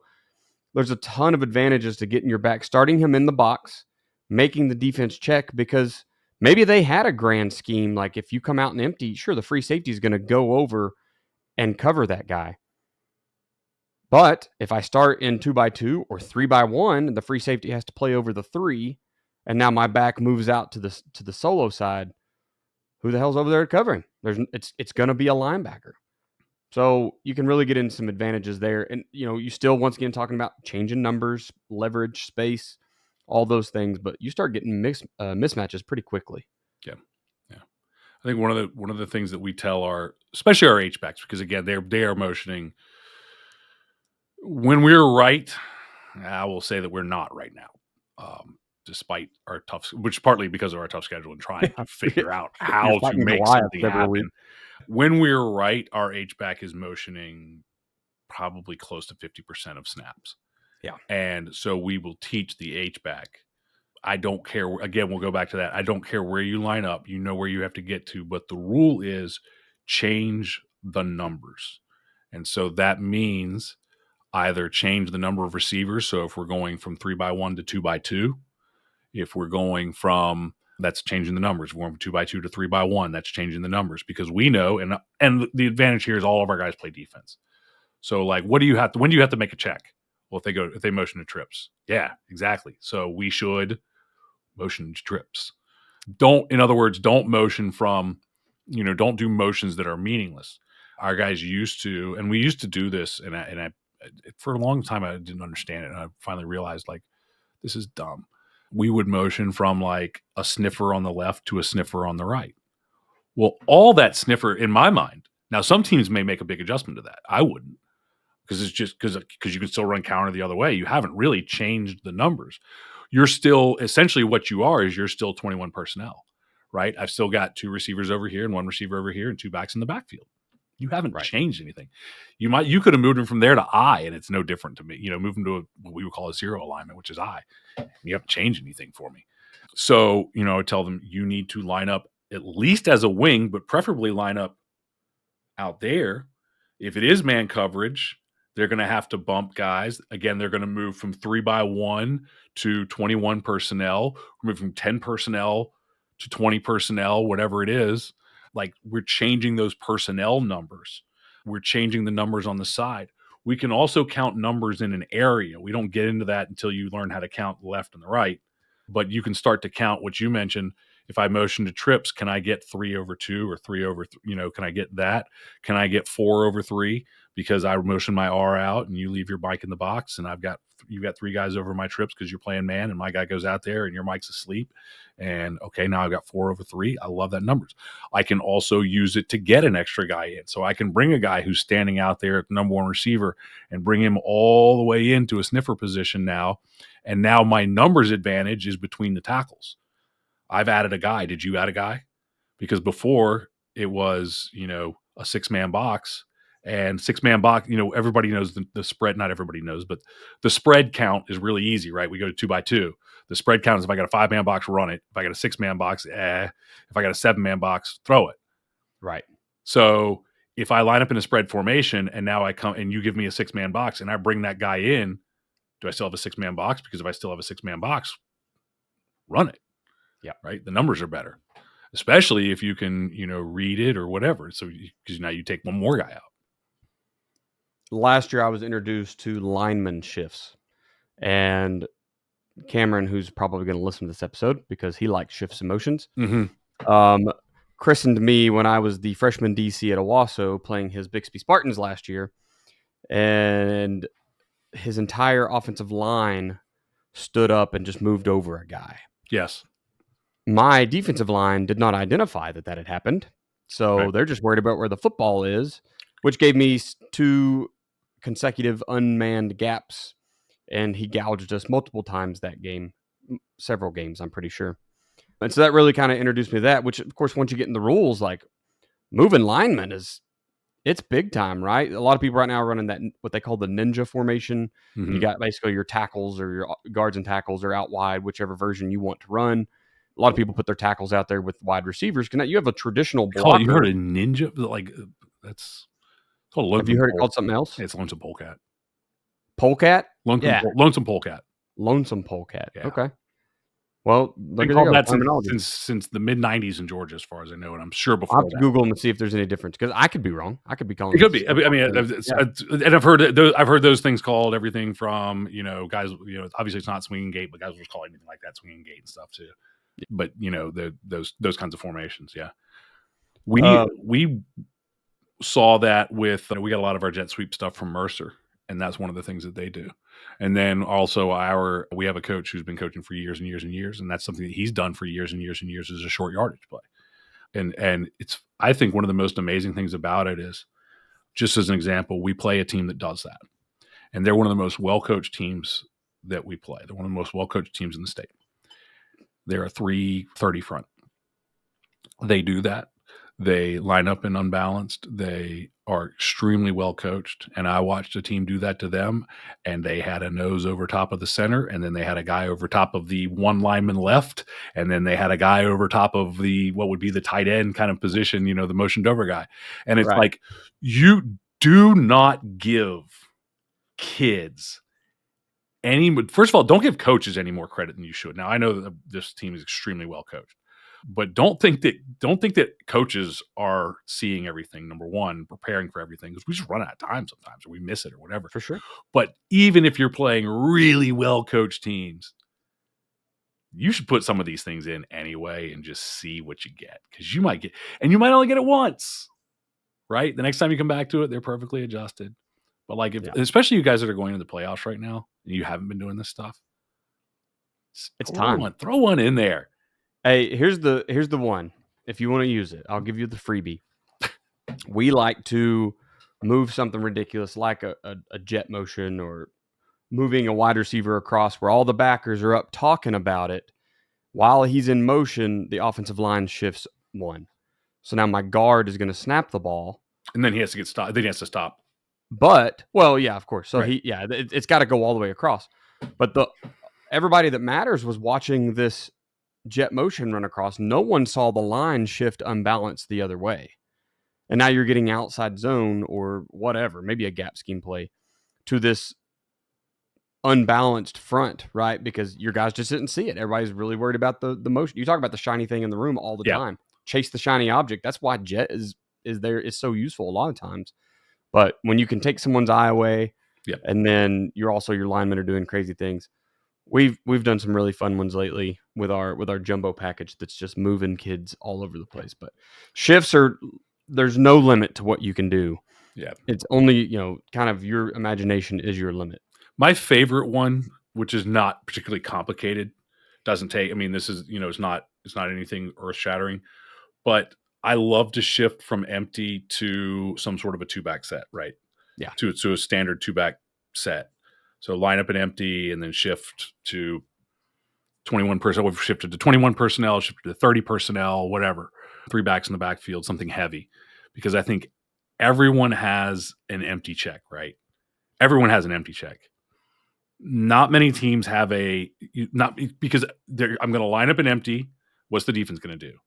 there's a ton of advantages to getting your back, starting him in the box, making the defense check, because maybe they had a grand scheme. Like if you come out and empty, sure, the free safety is going to go over and cover that guy. But if I start in 2x2 or 3x1, the free safety has to play over the 3, and now my back moves out to the solo side. Who the hell's over there covering? It's going to be a linebacker. So you can really get into some advantages there. And, you still, once again, talking about changing numbers, leverage, space, all those things, but you start getting mismatches pretty quickly. Yeah. I think one of the things that we tell especially our H-backs, because again, they are motioning. When we're right, I will say that we're not right now, despite our which partly because of our tough schedule and trying to figure out how to make something happen. When we're right, our H-back is motioning probably close to 50% of snaps. Yeah. And so we will teach the H-back. I don't care. Again, we'll go back to that. I don't care where you line up. You know where you have to get to. But the rule is change the numbers. And so that means either change the number of receivers. So if we're going from 3x1 to 2x2, if we're going from, that's changing the numbers. If we're going from 2x2 to 3x1, that's changing the numbers, because we know, and the advantage here is all of our guys play defense. So like, when do you have to make a check? Well, if they motion to trips. Yeah, exactly. So we should motion to trips. In other words, don't motion from, don't do motions that are meaningless. Our guys used to, and we used to do this, and I for a long time I didn't understand it, and I finally realized, like, this is dumb. We would motion from like a sniffer on the left to a sniffer on the right. Well, all that sniffer, in my mind, now some teams may make a big adjustment to that. I wouldn't, because it's just because you can still run counter the other way. You haven't really changed the numbers. You're still, essentially what you are is you're still 21 personnel, right? I've still got 2 receivers over here and 1 receiver over here and 2 backs in the backfield. You haven't changed anything. You could have moved him from there to I, and it's no different to me. Move him to what we would call a 0 alignment, which is I. You haven't changed anything for me. So, I tell them, you need to line up at least as a wing, but preferably line up out there. If it is man coverage, they're going to have to bump guys. Again, they're going to move from 3x1 to 21 personnel, move from 10 personnel to 20 personnel, whatever it is. Like, we're changing those personnel numbers. We're changing the numbers on the side. We can also count numbers in an area. We don't get into that until you learn how to count the left and the right. But you can start to count what you mentioned. If I motion to trips, can I get 3/2 or 3/3? Can I get that? Can I get 4/3? Because I motion my R out and you leave your bike in the box, and you've got 3 guys over my trips because you're playing man, and my guy goes out there and your mic's asleep. And okay, now I've got 4/3. I love that numbers. I can also use it to get an extra guy in. So I can bring a guy who's standing out there at the number 1 receiver and bring him all the way into a sniffer position now. And now my numbers advantage is between the tackles. I've added a guy. Did you add a guy? Because before it was, a 6-man box, and 6-man box, everybody knows the spread. Not everybody knows, but the spread count is really easy, right? We go to 2x2. The spread count is if I got a 5-man box, run it. If I got a 6-man box, if I got a 7-man box, throw it. Right. So if I line up in a spread formation and now I come and you give me a 6-man box and I bring that guy in, do I still have a 6-man box? Because if I still have a 6-man box, run it. Yeah. Right. The numbers are better, especially if you can, read it or whatever. So because now you take one more guy out. Last year I was introduced to lineman shifts, and Cameron, who's probably going to listen to this episode because he likes shifts and motions, christened me when I was the freshman DC at Owasso playing his Bixby Spartans last year, and his entire offensive line stood up and just moved over a guy. Yes. My defensive line did not identify that had happened, so they're just worried about where the football is, which gave me 2 consecutive unmanned gaps, and he gouged us multiple times that game, several games, I'm pretty sure. And so that really kind of introduced me to that, which, of course, once you get in the rules, like, moving linemen it's big time, right? A lot of people right now are running that, what they call the ninja formation. Mm-hmm. You got basically your tackles or your guards and tackles are out wide, whichever version you want to run. A lot of people put their tackles out there with wide receivers. You have a traditional blocker. You heard a ninja? Like, that's called. Have you heard it called something else? It's Lonesome Polecat. Polecat? Lonesome Polecat. Lonesome Polecat. Yeah. Okay. Well, they called that since the mid-90s in Georgia, as far as I know, and I'm sure before. I'll have to Google them and see if there's any difference, because I could be wrong. I could be calling. It could be. I mean, and I've heard those things called everything from guys. Obviously it's not swinging gate, but guys will just call anything like that swinging gate and stuff too. But those kinds of formations, yeah. We saw that with we got a lot of our jet sweep stuff from Mercer, and that's one of the things that they do. And then also we have a coach who's been coaching for years and years and years, and that's something that he's done for years and years and years, is a short yardage play. And it's, I think, one of the most amazing things about it is, just as an example, we play a team that does that, and they're one of the most well-coached teams that we play. They're one of the most well-coached teams in the state. They're a 330 front. They do that. They line up in unbalanced. They are extremely well coached. And I watched a team do that to them, and they had a nose over top of the center, and then they had a guy over top of the one lineman left, and then they had a guy over top of the what would be the tight end kind of position, the motioned over guy. And it's like, you do not give kids. First of all, don't give coaches any more credit than you should. Now, I know that this team is extremely well coached, but don't think that coaches are seeing everything. Number one, preparing for everything, because we just run out of time sometimes, or we miss it, or whatever. For sure. But even if you're playing really well coached teams, you should put some of these things in anyway and just see what you get, because you might only get it once, right? The next time you come back to it, they're perfectly adjusted. But like, especially you guys that are going into the playoffs right now and you haven't been doing this stuff, it's time. Throw one in there. Hey, here's the one. If you want to use it, I'll give you the freebie. We like to move something ridiculous like a jet motion, or moving a wide receiver across where all the backers are up talking about it. While he's in motion, the offensive line shifts one. So now my guard is going to snap the ball. And then he has to get stopped. Then he has to stop. But, well, yeah, of course. So it's got to go all the way across. But everybody that matters was watching this jet motion run across. No one saw the line shift unbalanced the other way. And now you're getting outside zone or whatever, maybe a gap scheme play, to this unbalanced front, right? Because your guys just didn't see it. Everybody's really worried about the motion. You talk about the shiny thing in the room all the time. Chase the shiny object. That's why jet is so useful a lot of times. But when you can take someone's eye away, and then your linemen are doing crazy things. We've done some really fun ones lately with our jumbo package that's just moving kids all over the place. But shifts there's no limit to what you can do. Yeah. It's only, kind of your imagination is your limit. My favorite one, which is not particularly complicated, doesn't take, this is, it's not anything earth shattering, but I love to shift from empty to some sort of a 2-back set, right? Yeah. To a standard 2-back set. So line up an empty and then shift to 21 personnel. We've shifted to 21 personnel, shifted to 30 personnel, whatever. 3 backs in the backfield, something heavy. Because I think everyone has an empty check, right? Everyone has an empty check. Not many teams have because I'm going to line up an empty. What's the defense going to do?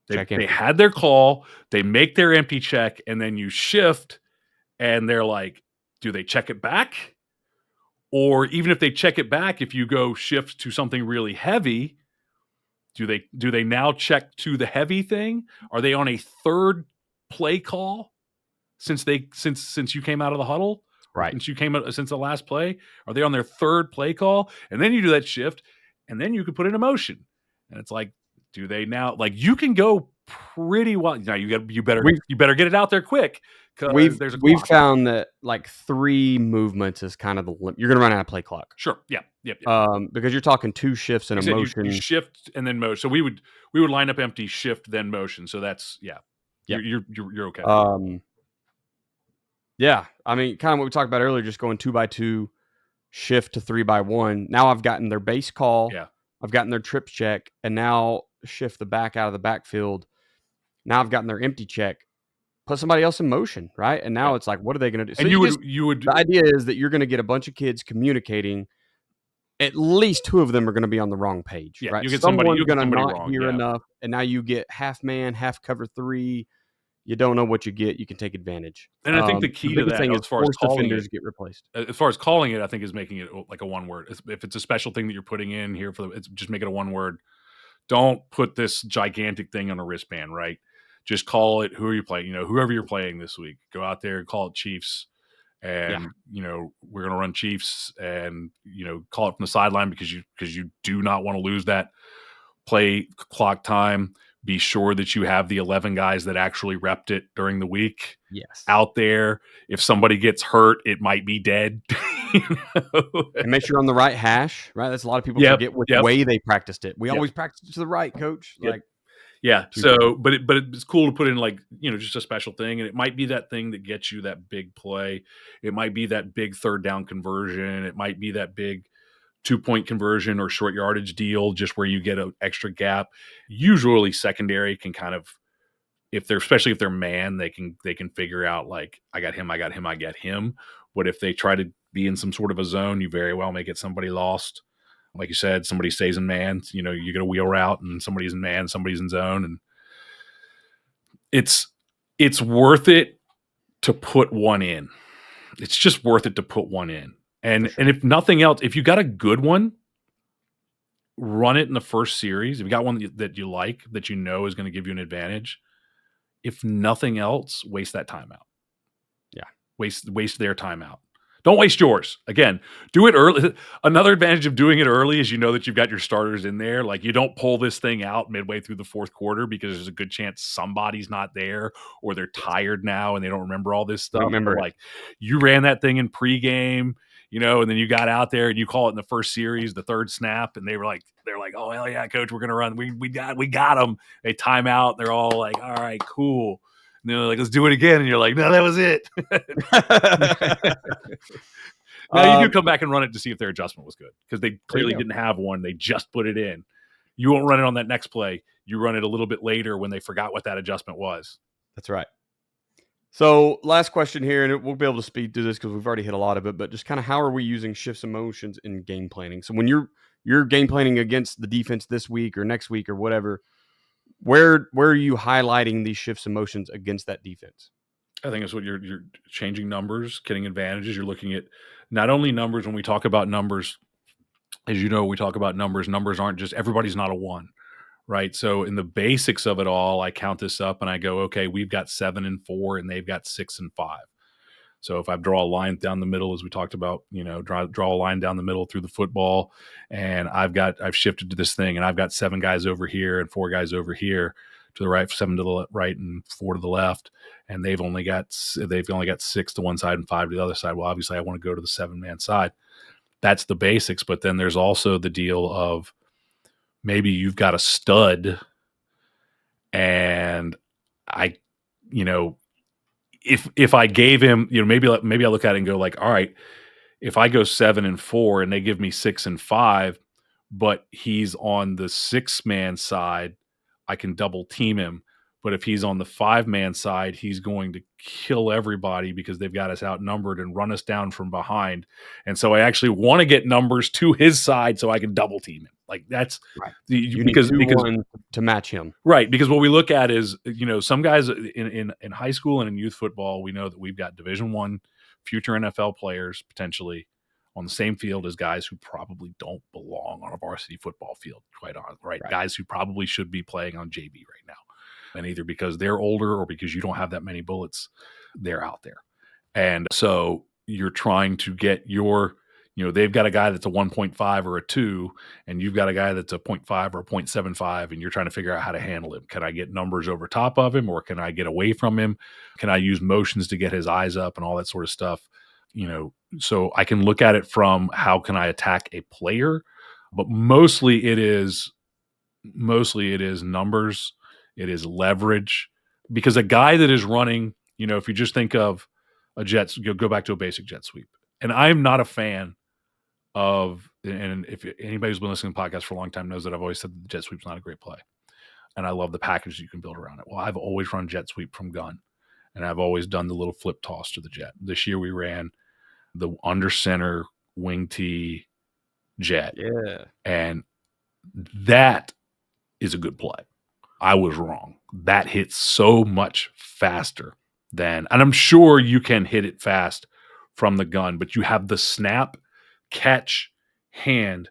They had their call, they make their empty check, and then you shift, and they're like, do they check it back? Or even if they check it back, if you go shift to something really heavy, do they now check to the heavy thing? Are they on a third play call since you came out of the huddle? Right. Since the last play? Are they on their third play call? And then you do that shift, and then you can put it in motion. And it's like, do they now, like, you can go pretty well. Now you better get it out there quick. We've found that like 3 movements is kind of the limit. You're going to run out of play clock. Sure. Yeah. Because you're talking 2 shifts in a motion. You shift and then motion. So we would line up empty, shift, then motion. So that's You're okay. Yeah. Kind of what we talked about earlier, just going 2x2, shift to 3x1. Now I've gotten their base call. Yeah. I've gotten their trips check, and now shift the back out of the backfield. Now I've gotten their empty check. Put somebody else in motion, right? And now it's like, what are they going to do? So and you would. The idea is that you're going to get a bunch of kids communicating. At least 2 of them are going to be on the wrong page, right? You get somebody going to not wrong, hear enough, and now you get half man, half cover 3. You don't know what you get. You can take advantage. And I think the key to that thing is, as far as defenders get replaced. As far as calling it, I think is making it like a one word. If it's a special thing that you're putting in here just make it a one word. Don't put this gigantic thing on a wristband, right? Just call it. Who are you playing? Whoever you're playing this week, go out there and call it Chiefs. And we're going to run Chiefs, and call it from the sideline because you do not want to lose that play clock time. Be sure that you have the 11 guys that actually repped it during the week out there. If somebody gets hurt, it might be dead. And make sure you're on the right hash, right? That's a lot of people forget which way they practiced it. We always practice it to the right, coach. So, but it's cool to put in just a special thing, and it might be that thing that gets you that big play. It might be that big 3rd down conversion. It might be that big 2-point conversion or short yardage deal, just where you get an extra gap. Usually secondary can kind of, especially if they're man, they can figure out like, I got him. But if they try to be in some sort of a zone, you very well may get somebody lost. Like you said, somebody stays in man, you get a wheel route, and somebody's in man, somebody's in zone. And it's worth it to put one in. it's just worth it to put one in. And if nothing else, if you got a good one, run it in the first series. If you got one that you like, that you know is going to give you an advantage, if nothing else, waste that timeout. Yeah. Waste their timeout. Don't waste yours. Again, do it early. Another advantage of doing it early is you know that you've got your starters in there. Like, you don't pull this thing out midway through the fourth quarter because there's a good chance somebody's not there or they're tired now and they don't remember all this stuff. Remember But, like, you ran that thing in pregame, and then you got out there and you call it in the first series, the third snap, and they're like, oh hell yeah, coach, we're gonna run. We got them. They time out. They're all like, all right, cool. And they're like, let's do it again. And you're like, no, that was it. Now, you do come back and run it to see if their adjustment was good because they clearly didn't have one. They just put it in. You won't run it on that next play. You run it a little bit later when they forgot what that adjustment was. That's right. So last question here, and we'll be able to speed through this because we've already hit a lot of it, but just kind of how are we using shifts and motions in game planning? So when you're game planning against the defense this week or next week or whatever, where are you highlighting these shifts and motions against that defense? I think it's what you're changing numbers, getting advantages. You're looking at not only numbers. When we talk about numbers, as you know, we talk about numbers. Numbers aren't just, everybody's not a one, right? So in the basics of it all, I count this up and I go, okay, we've got 7 and 4 and they've got 6 and 5. So if I draw a line down the middle, as we talked about, draw a line down the middle through the football, and I've shifted to this thing, and I've got 7 guys over here and 4 guys over here to the right, 7 to the right and 4 to the left, and they've only got 6 to one side and 5 to the other side. Well, obviously, I want to go to the 7-man side. That's the basics, but then there's also the deal of maybe you've got a stud, and if I gave him, maybe I look at it and go like, all right, if I go 7 and 4 and they give me 6 and 5, but he's on the 6-man side, I can double team him. But if he's on the 5-man side, he's going to kill everybody because they've got us outnumbered and run us down from behind. And so I actually want to get numbers to his side so I can double team him. Like, that's right. Because one to match him. Right. Because what we look at is, some guys in high school and in youth football, we know that we've got Division I future NFL players potentially on the same field as guys who probably don't belong on a varsity football field, quite honestly, right? Guys who probably should be playing on JV right now. And either because they're older or because you don't have that many bullets, they're out there. And so you're trying to get they've got a guy that's a 1.5 or a 2, and you've got a guy that's a 0.5 or a 0.75, and you're trying to figure out how to handle him. Can I get numbers over top of him, or can I get away from him? Can I use motions to get his eyes up and all that sort of stuff? So I can look at it from how can I attack a player, but mostly it is numbers. It is leverage, because a guy that is running, if you just think of a jet, go back to a basic jet sweep. And I'm not a fan of, and if anybody who's been listening to podcasts for a long time knows that I've always said that the jet sweep's not a great play. And I love the package you can build around it. Well, I've always run jet sweep from gun, and I've always done the little flip toss to the jet. This year we ran the under center wing tee jet. Yeah. And that is a good play. I was wrong. That hits so much faster and I'm sure you can hit it fast from the gun, but you have the snap, catch, hand.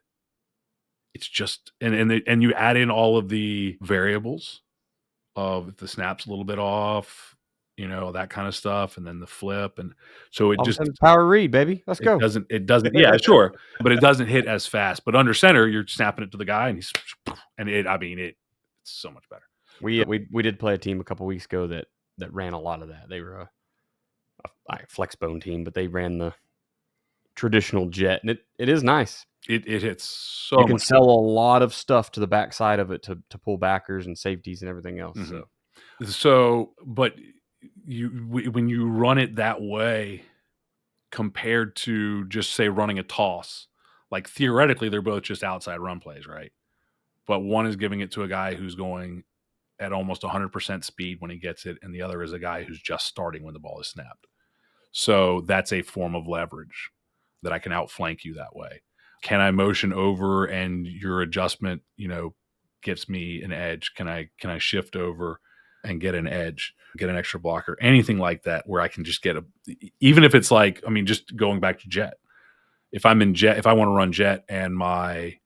It's just, and you add in all of the variables of if the snap's a little bit off, that kind of stuff, and then the flip, and so it just power read, baby. Let's go. It doesn't, yeah, sure, but it doesn't hit as fast. But under center, you're snapping it to the guy, and it's so much better. We did play a team a couple weeks ago that ran a lot of that. They were a flex bone team, but they ran the traditional jet, and it is nice. It hits so. You can sell a lot of stuff to the backside of it to pull backers and safeties and everything else. Mm-hmm. So, but when you run it that way, compared to just say running a toss, like theoretically they're both just outside run plays, right? But one is giving it to a guy who's going at almost 100% speed when he gets it, and the other is a guy who's just starting when the ball is snapped. So that's a form of leverage that I can outflank you that way. Can I motion over and your adjustment, gives me an edge? Can I shift over and get an edge, get an extra blocker, anything like that, where I can just get even if it's like, I mean, just going back to jet. If I'm in jet, if I want to run jet and my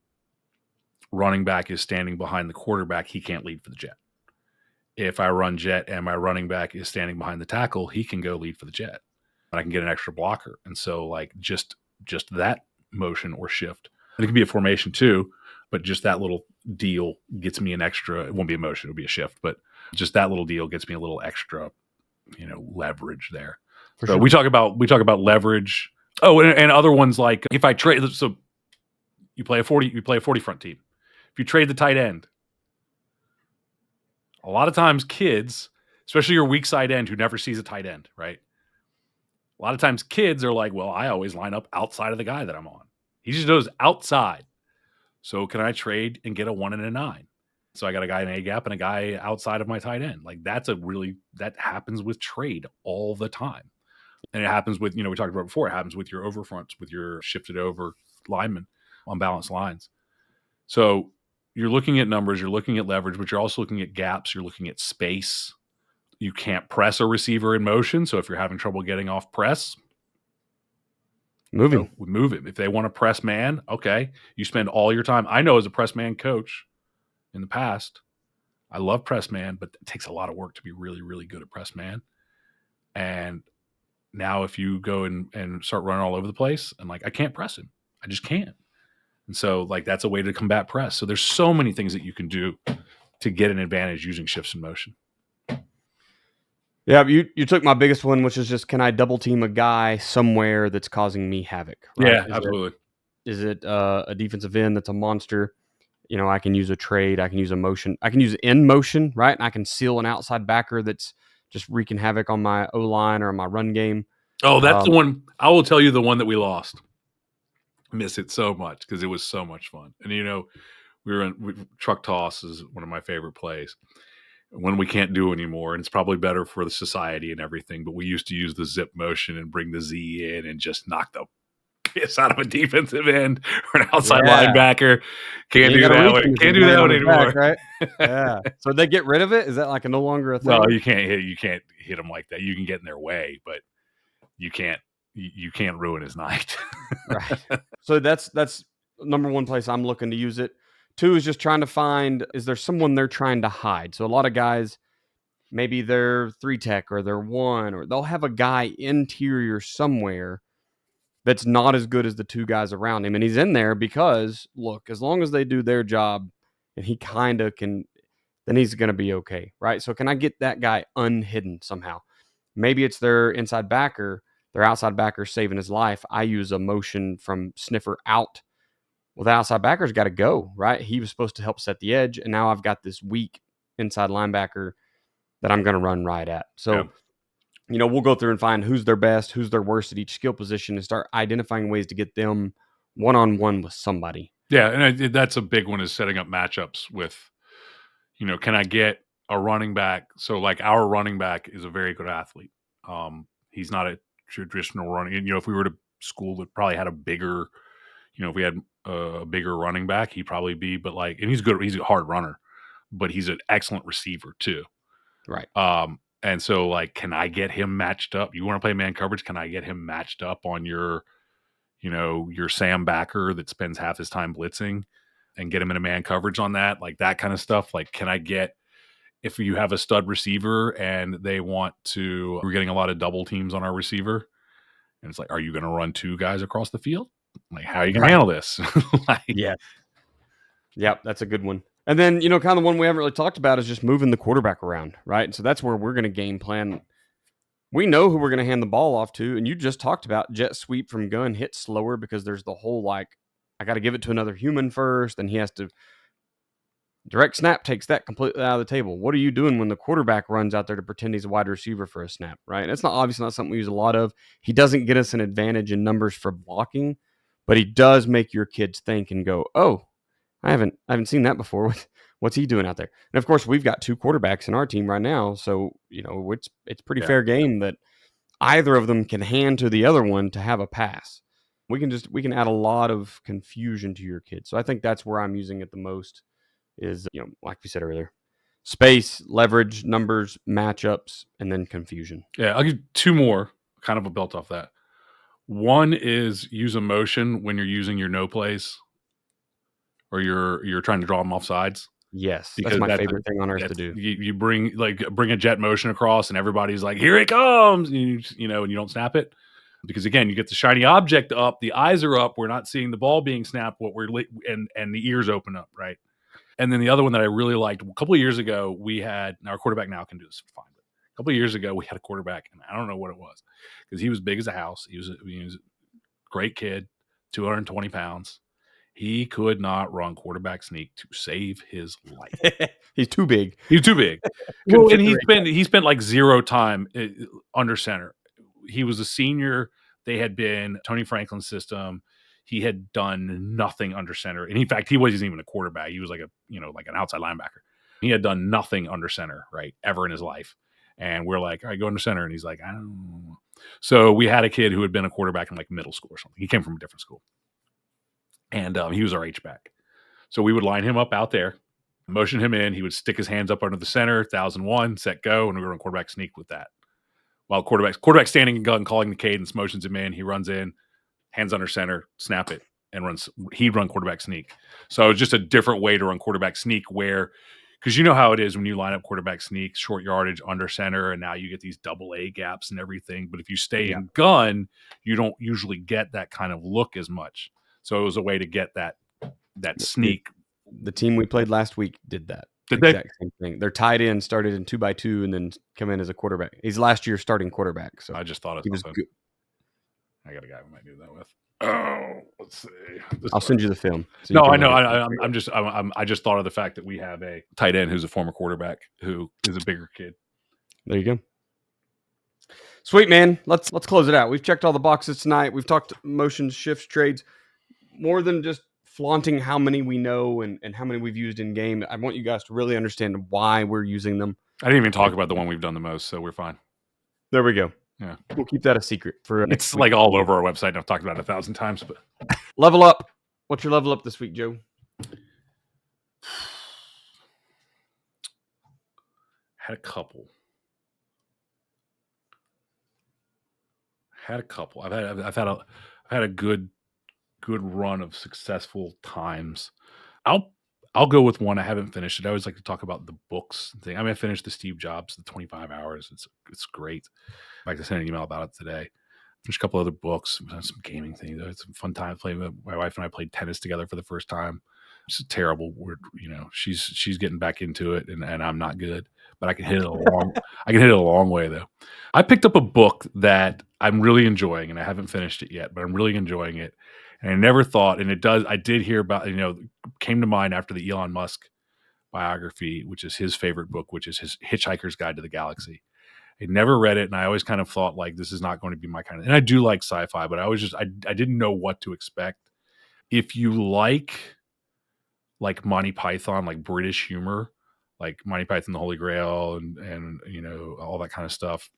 running back is standing behind the quarterback, he can't lead for the jet. If I run jet and my running back is standing behind the tackle, he can go lead for the jet. And I can get an extra blocker. And so like just that motion or shift. And it can be a formation too, but just that little deal gets me an extra. It won't be a motion, it'll be a shift, but just that little deal gets me a little extra, leverage there. For so sure. we talk about leverage. Oh, and other ones like if I trade, so you play a 40 front team. If you trade the tight end, a lot of times kids, especially your weak side end who never sees a tight end, right? A lot of times kids are like, well, I always line up outside of the guy that I'm on. He just goes outside. So can I trade and get a 1 and a 9? So I got a guy in A gap and a guy outside of my tight end. Like that happens with trade all the time. And it happens with, we talked about before, it happens with your overfronts, with your shifted over linemen on balanced lines. So you're looking at numbers, you're looking at leverage, but you're also looking at gaps, you're looking at space. You can't press a receiver in motion. So if you're having trouble getting off press, move him. Move him. If they want to press man, okay. You spend all your time. I know as a press man coach in the past, I love press man, but it takes a lot of work to be really, really good at press man. And now if you go and start running all over the place, and like I can't press him. I just can't. And so like that's a way to combat press. So there's so many things that you can do to get an advantage using shifts in motion. Yeah, you took my biggest one, which is just, can I double team a guy somewhere that's causing me havoc? Right? Yeah, absolutely. Is it a defensive end that's a monster? I can use a trade. I can use a motion. I can use in motion, right? And I can seal an outside backer that's just wreaking havoc on my O-line or my run game. Oh, that's the one. I will tell you the one that we lost. Miss it so much because it was so much fun. And truck toss is one of my favorite plays. When we can't do anymore, and it's probably better for the society and everything, but we used to use the zip motion and bring the Z in and just knock the piss out of a defensive end or an outside linebacker. Can't do that one. Can't do that one anymore. Back, right? Yeah. So they get rid of it? Is that like no longer a thing? Well, you can't hit them like that. You can get in their way, but you can't ruin his night. Right. So that's number one place I'm looking to use it. 2 is just trying to find, is there someone they're trying to hide? So a lot of guys, maybe they're 3 tech or they're 1, or they'll have a guy interior somewhere that's not as good as the 2 guys around him. And he's in there because, look, as long as they do their job and he kind of can, then he's going to be okay, right? So can I get that guy unhidden somehow? Maybe it's their inside backer, their outside backer saving his life. I use a motion from sniffer out. Well, the outside backer's got to go, right? He was supposed to help set the edge, and now I've got this weak inside linebacker that I'm going to run right at. So, we'll go through and find who's their best, who's their worst at each skill position, and start identifying ways to get them one-on-one with somebody. Yeah, and that's a big one, is setting up matchups with, can I get a running back? So, like, our running back is a very good athlete. He's not a traditional running. If we were to school that probably had a bigger, if we had a bigger running back, he'd probably be, but like, and he's good. He's a hard runner, but he's an excellent receiver too. Right. And so like, can I get him matched up? You want to play man coverage? Can I get him matched up on your Sam backer that spends half his time blitzing and get him in a man coverage on that? Like that kind of stuff. Like, can I get, if you have a stud receiver and we're getting a lot of double teams on our receiver, and it's like, are you going to run 2 guys across the field? Like, how are you going to handle this? Yeah. Yep, that's a good one. And then, kind of the one we haven't really talked about is just moving the quarterback around, right? And so that's where we're going to game plan. We know who we're going to hand the ball off to. And you just talked about jet sweep from gun, hit slower, because there's the whole, like, I got to give it to another human first. And he has to, direct snap takes that completely out of the table. What are you doing when the quarterback runs out there to pretend he's a wide receiver for a snap, right? And it's obviously not something we use a lot of. He doesn't get us an advantage in numbers for blocking, but he does make your kids think and go, oh, I haven't seen that before. What's he doing out there? And of course, we've got 2 quarterbacks in our team right now, so it's pretty fair game that either of them can hand to the other one to have a pass. We can add a lot of confusion to your kids. So I think that's where I'm using it the most. Is like we said earlier, Space, leverage, numbers, matchups, and then confusion. Yeah, I'll give 2 more, kind of a built off that. One is use a motion when you're using your no plays or you're trying to draw them off sides. Yes, that's Because my favorite thing on earth to that's do. you bring a jet motion across and everybody's like, "Here it comes," and and you don't snap it. Because again, you get the shiny object up, the eyes are up, we're not seeing the ball being snapped, what we're and the ears open up, right? And then the other one that I really liked, a couple of years ago, we had our quarterback now can do this fine. But a couple of years ago, we had a quarterback, and I don't know what it was because he was big as a house. He was a great kid, 220 pounds. He could not run quarterback sneak to save his life. He's too big. He's too big. Couldn't Well, and fit the he spent like 0 time under center. He was a senior. They had been Tony Franklin's system. He had done nothing under center. And in fact, he wasn't even a quarterback. He was like like an outside linebacker. He had done nothing under center, right, ever in his life. And we're like, all right, go under center. And he's like, I don't know. So we had a kid who had been a quarterback in like middle school or something. He came from a different school. And he was our H-back. So we would line him up out there, motion him in. He would stick his hands up under the center, 1001, set go, and we were on quarterback sneak with that. While quarterback standing in gun, calling the cadence, motions him in. He runs in, hands under center, snap it, and runs. He'd run quarterback sneak. So it was just a different way to run quarterback sneak where, because you know how it is when you line up quarterback sneak, short yardage, under center, and now you get these double A gaps and everything. But if you stay in gun, you don't usually get that kind of look as much. So it was a way to get that sneak. The team we played last week did that. Did they? Same thing. Their tight end started in 2x2 and then come in as a quarterback. He's last year starting quarterback. So I just thought of he was something. good. I got a guy we might do that with. Oh, let's see. I'll send you the film. So no, I know. I just thought of the fact that we have a tight end who's a former quarterback who is a bigger kid. There you go. Sweet, man. Let's close it out. We've checked all the boxes tonight. We've talked motions, shifts, trades. More than just flaunting how many we know and how many we've used in game. I want you guys to really understand why we're using them. I didn't even talk about the one we've done the most, so we're fine. There we go. Yeah, we'll keep that a secret for next it's week. like all over our website, and I've talked about it 1,000 times. But level up. What's your level up this week, Joe? Had a couple. I've had a good run of successful times. I'll go with one. I haven't finished it. I always like to talk about the books thing. I mean, I finished the Steve Jobs, the 25 hours. It's great. In fact, I sent an email about it today. There's a couple other books, some gaming things. It's a fun time playing. My wife and I played tennis together for the first time. It's terrible. She's getting back into it, and I'm not good, but I can hit it a long way though. I picked up a book that I'm really enjoying, and I haven't finished it yet, but I'm really enjoying it. And I never thought, and I did hear about, came to mind after the Elon Musk biography, which is his favorite book, which is his Hitchhiker's Guide to the Galaxy. I never read it, and I always kind of thought like this is not going to be my kind of. And I do like sci-fi, but I didn't know what to expect. If you like Monty Python, like British humor, like Monty Python, the Holy Grail, and all that kind of stuff.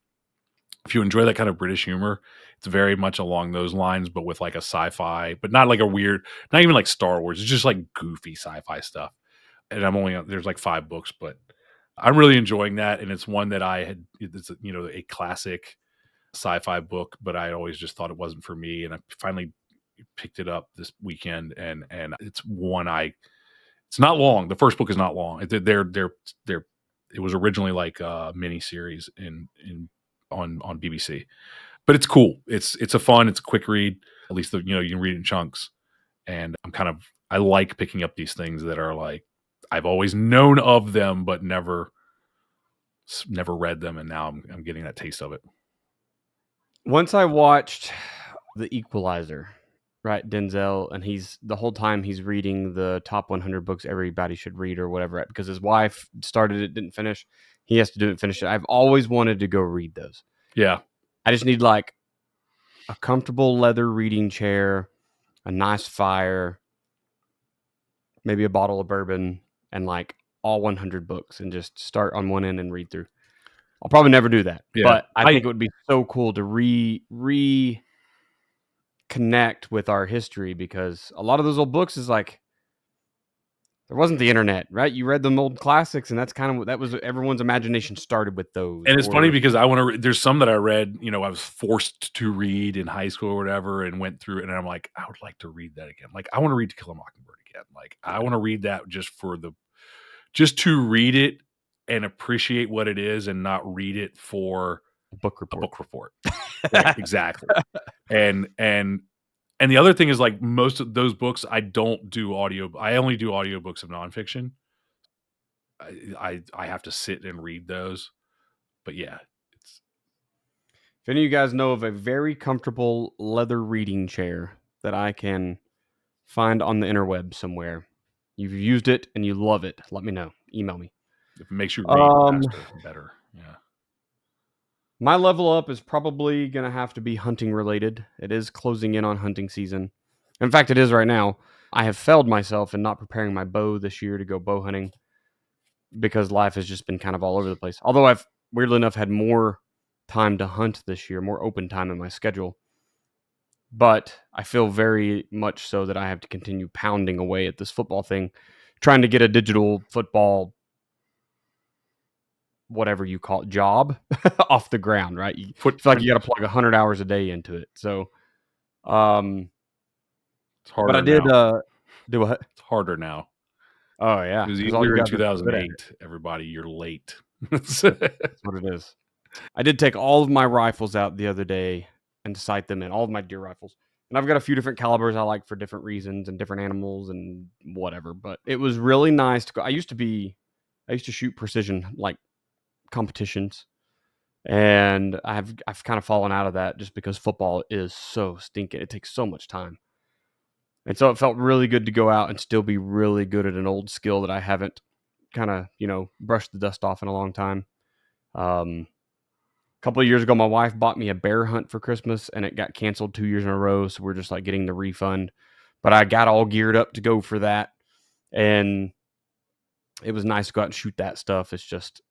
If you enjoy that kind of British humor, it's very much along those lines, but with like a sci-fi, but not like a weird, not even like Star Wars. It's just like goofy sci-fi stuff. And there's like 5 books, but I'm really enjoying that. And it's one that it's a classic sci-fi book, but I always just thought it wasn't for me. And I finally picked it up this weekend, and it's one it's not long. The first book is not long. It was originally like a mini series on BBC, but it's cool. It's a quick read. At least you can read it in chunks. And I like picking up these things that are like I've always known of them, but never read them, and now I'm getting that taste of it. Once I watched The Equalizer. Right, Denzel, and the whole time he's reading the top 100 books everybody should read or whatever, because his wife started it, didn't finish. He has to do it, finish it. I've always wanted to go read those. Yeah. I just need like a comfortable leather reading chair, a nice fire, maybe a bottle of bourbon, and like all 100 books, and just start on one end and read through. I'll probably never do that, but I think it would be so cool to connect with our history, because a lot of those old books is like There wasn't the internet, right? You read them old classics, and that's kind of that was everyone's imagination started with those. And it's funny because I want to. There's some that I read. I was forced to read in high school or whatever, and went through it. And I'm like, I would like to read that again. Like, I want to read To Kill a Mockingbird again. Like, I want to read that just to read it and appreciate what it is, and not read it for book a report. book report. Right? Exactly. And the other thing is, like, most of those books, I don't do audio. I only do audiobooks of nonfiction. I have to sit and read those. But yeah, it's If any of you guys know of a very comfortable leather reading chair that I can find on the interweb somewhere, you've used it and you love it, let me know. Email me. if it makes you read faster, better. Yeah. My level up is probably going to have to be hunting related. It is closing in on hunting season. In fact, it is right now. I have failed myself in not preparing my bow this year to go bow hunting because life has just been kind of all over the place. Although I've, weirdly enough, had more time to hunt this year, more open time in my schedule. But I feel very much so that I have to continue pounding away at this football thing, trying to get a digital football, whatever you call it, job off the ground, right? You feel like you got to plug 100 hours a day into it. So, it's harder. but I did now. do what? It's harder now. Oh yeah, It was because all you easier in guys are so good at it. 2008. Everybody, you're late. That's what it is. I did take all of my rifles out the other day and sight them in, all of my deer rifles. And I've got a few different calibers I like for different reasons and different animals and whatever. But it was really nice to go. I used to shoot precision like competitions, and I've kind of fallen out of that just because football is so stinking. It takes so much time. And so it felt really good to go out and still be really good at an old skill that I haven't kind of, brushed the dust off in a long time. A couple of years ago, my wife bought me a bear hunt for Christmas, and it got canceled 2 years in a row. So we're just like getting the refund. But I got all geared up to go for that, and it was nice to go out and shoot that stuff. It's just,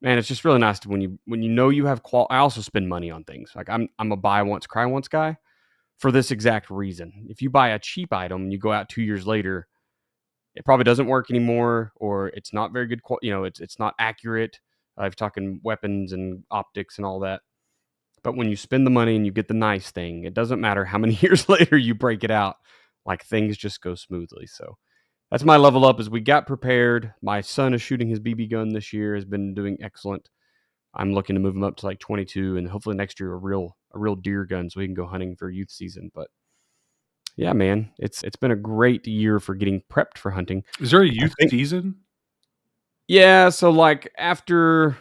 man, it's just really nice to when you know you have quality. I also spend money on things. Like I'm a buy once, cry once guy for this exact reason. If you buy a cheap item and you go out 2 years later, it probably doesn't work anymore, or it's not very good. It's not accurate. I'm talking weapons and optics and all that. But when you spend the money and you get the nice thing, it doesn't matter how many years later you break it out. Like, things just go smoothly. So that's my level up. As we got prepared. My son is shooting his BB gun this year, has been doing excellent. I'm looking to move him up to like 22, and hopefully next year a real deer gun so he can go hunting for youth season. But yeah, man, it's been a great year for getting prepped for hunting. Is there a youth season? Yeah, so like actually,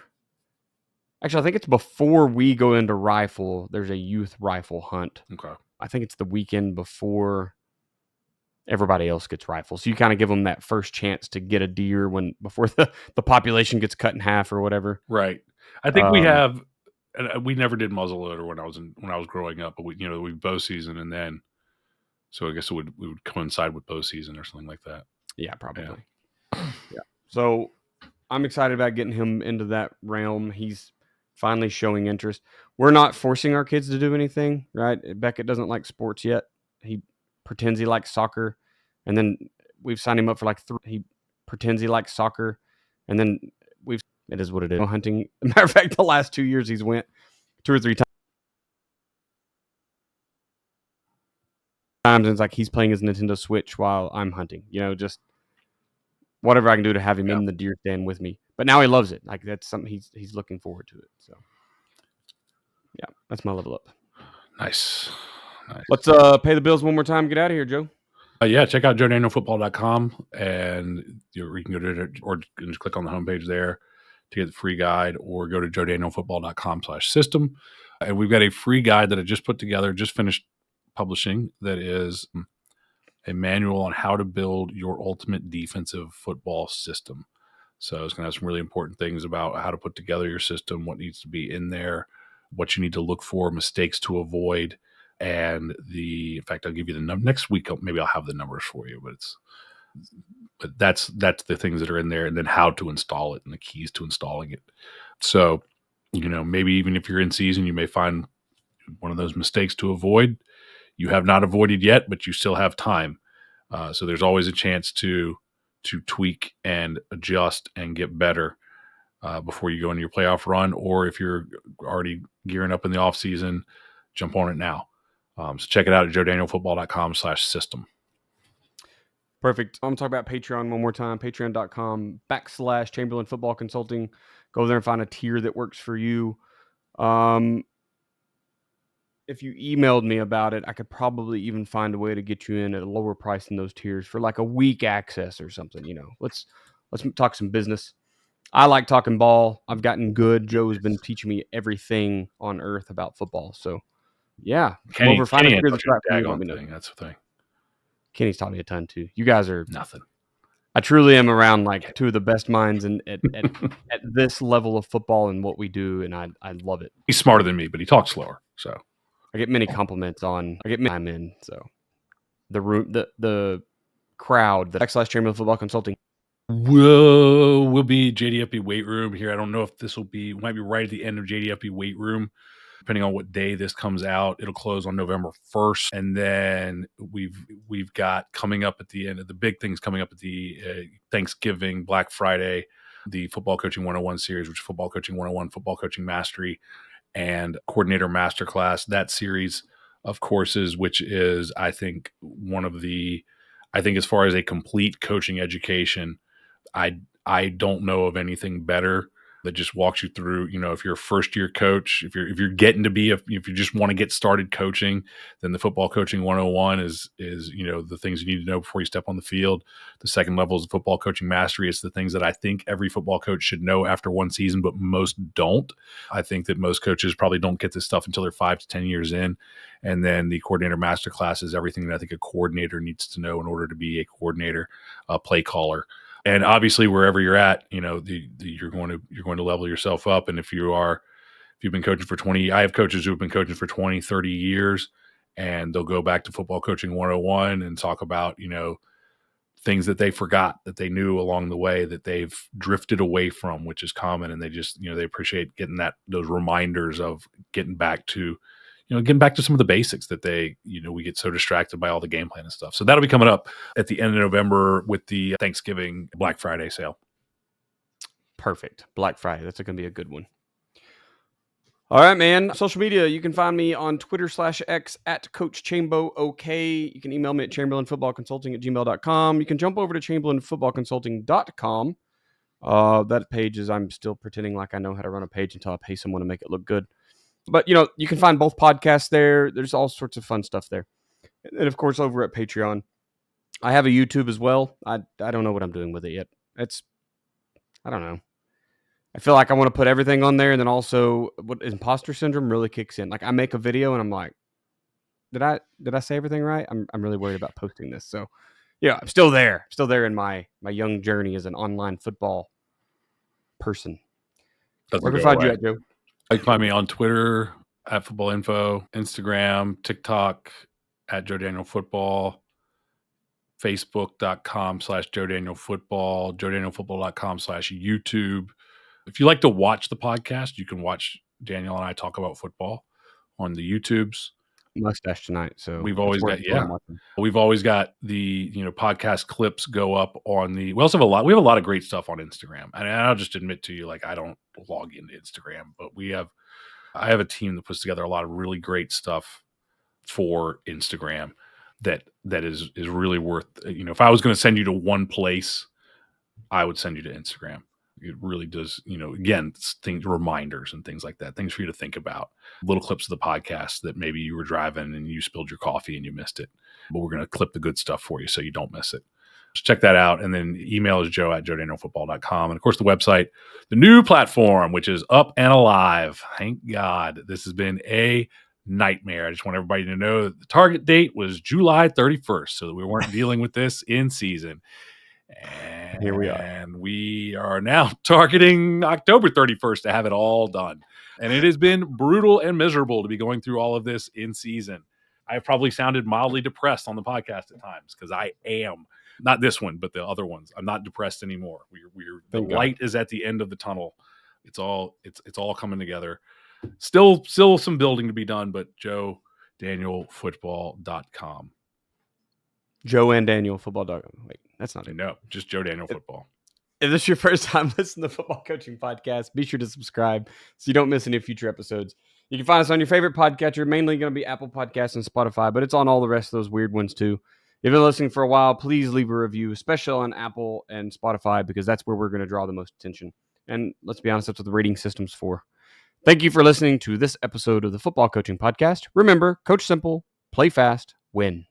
I think it's before we go into rifle, there's a youth rifle hunt. Okay. I think it's the weekend before everybody else gets rifles. So you kind of give them that first chance to get a deer before the population gets cut in half or whatever. Right. I think we have, and we never did muzzleloader when I was growing up, but we bow season, and then, so I guess we would coincide with bow season or something like that. Yeah, probably. Yeah. So I'm excited about getting him into that realm. He's finally showing interest. We're not forcing our kids to do anything, right? Beckett doesn't like sports yet. He pretends he likes soccer, and then we've signed him up for like he pretends he likes soccer, and then it is what it is. Hunting. Matter of fact, the last 2 years he's went 2 or 3 times, and it's like he's playing his Nintendo Switch while I'm hunting. Just whatever I can do to have him in the deer stand with me. But now he loves it. Like, that's something he's looking forward to it. So yeah, that's my level up. Nice. Let's pay the bills one more time. Get out of here, Joe. Yeah, check out joedanielfootball.com, and you can go to it, or just click on the homepage there to get the free guide, or go to joedanielfootball.com/system. And we've got a free guide that I just put together, just finished publishing, that is a manual on how to build your ultimate defensive football system. So it's going to have some really important things about how to put together your system, what needs to be in there, what you need to look for, mistakes to avoid. And in fact, I'll give you the number next week. Maybe I'll have the numbers for you, but that's the things that are in there, and then how to install it and the keys to installing it. So, maybe even if you're in season, you may find one of those mistakes to avoid. You have not avoided yet, but you still have time. So there's always a chance to to tweak and adjust and get better before you go into your playoff run, or if you're already gearing up in the off season, jump on it now. So check it out at joedanielfootball.com/system. Perfect. I'm talking about Patreon one more time. Patreon.com/Chamberlain Football Consulting. Go there and find a tier that works for you. If you emailed me about it, I could probably even find a way to get you in at a lower price than those tiers for like a week access or something. Let's talk some business. I like talking ball. I've gotten good. Joe's been teaching me everything on earth about football. So yeah, come over, find a tier that's right for you. Let me know. That's the thing. Kenny's taught me a ton too. You guys are nothing. I truly am around like two of the best minds at this level of football and what we do, and I love it. He's smarter than me, but he talks slower. So I get many compliments on. I get many time in. So the crowd, the /Chamberlain Football Consulting. We'll be JDFB weight room here. I don't know if this might be right at the end of JDFB weight room. Depending on what day this comes out, it'll close on November 1st. And then we've got coming up at the end of the big things coming up at the Thanksgiving, Black Friday, the Football Coaching 101 series, which is Football Coaching 101, Football Coaching Mastery, and Coordinator Masterclass. That series of courses, which is, I think, as far as a complete coaching education, I don't know of anything better that just walks you through, if you're a first year coach, if you're getting to be, if you just want to get started coaching, then the Football Coaching 101 is the things you need to know before you step on the field. The second level is Football Coaching Mastery. It's the things that I think every football coach should know after one season, but most don't. I think that most coaches probably don't get this stuff until they're 5 to 10 years in. And then the Coordinator Masterclass is everything that I think a coordinator needs to know in order to be a coordinator, a play caller. And obviously, wherever you're at, you're going to level yourself up. And if you've been coaching for 20, I have coaches who have been coaching for 20, 30 years, and they'll go back to Football Coaching 101 and talk about, things that they forgot that they knew along the way that they've drifted away from, which is common. And they just, they appreciate getting those reminders of getting back to some of the basics that we get so distracted by all the game plan and stuff. So that'll be coming up at the end of November with the Thanksgiving Black Friday sale. Perfect. Black Friday. That's going to be a good one. All right, man. Social media. You can find me on Twitter/X at Coach Chambo OK. You can email me at ChamberlainFootballConsulting@gmail.com. You can jump over to ChamberlainFootballConsulting.com. That page is, I'm still pretending like I know how to run a page until I pay someone to make it look good. But, you can find both podcasts there. There's all sorts of fun stuff there. And, of course, over at Patreon. I have a YouTube as well. I don't know what I'm doing with it yet. I don't know. I feel like I want to put everything on there, and then also what imposter syndrome really kicks in. Like I make a video and I'm like, did I say everything right? I'm really worried about posting this. So yeah, I'm still there. In my young journey as an online football person. Where can I find you at, Joe? You can find me on Twitter at Football Info, Instagram, TikTok at Joe Daniel Football, Facebook.com/Joe Daniel Football, JoeDanielFootball.com/YouTube. If you like to watch the podcast, you can watch Daniel and I talk about football on the YouTubes. Mustache tonight, so we've always got the podcast clips go up on the. We also have a lot of great stuff on Instagram, and I'll just admit to you, like I don't log into Instagram, but I have a team that puts together a lot of really great stuff for Instagram that is really worth. If I was going to send you to one place, I would send you to Instagram. It really does, again, things, reminders and things like that, things for you to think about, little clips of the podcast that maybe you were driving and you spilled your coffee and you missed it, but we're going to clip the good stuff for you so you don't miss it. So check that out. And then email is joe@joedanielfootball.com. And of course the website, the new platform, which is up and alive. Thank God. This has been a nightmare. I just want everybody to know that the target date was July 31st so that we weren't dealing with this in season. And here we are. And we are now targeting October 31st to have it all done. And it has been brutal and miserable to be going through all of this in season. I've probably sounded mildly depressed on the podcast at times because I am. Not this one, but the other ones. I'm not depressed anymore. The light is at the end of the tunnel. It's all coming together. Still some building to be done, but JoeDanielFootball.com. Joe and Daniel football dog. Wait, that's not it. No, just Joe Daniel football. If this is your first time listening to the Football Coaching Podcast, be sure to subscribe so you don't miss any future episodes. You can find us on your favorite podcatcher, mainly going to be Apple Podcasts and Spotify, but it's on all the rest of those weird ones too. If you've been listening for a while, please leave a review, especially on Apple and Spotify, because that's where we're going to draw the most attention. And let's be honest, that's what the rating system's for. Thank you for listening to this episode of the Football Coaching Podcast. Remember, coach simple, play fast, win.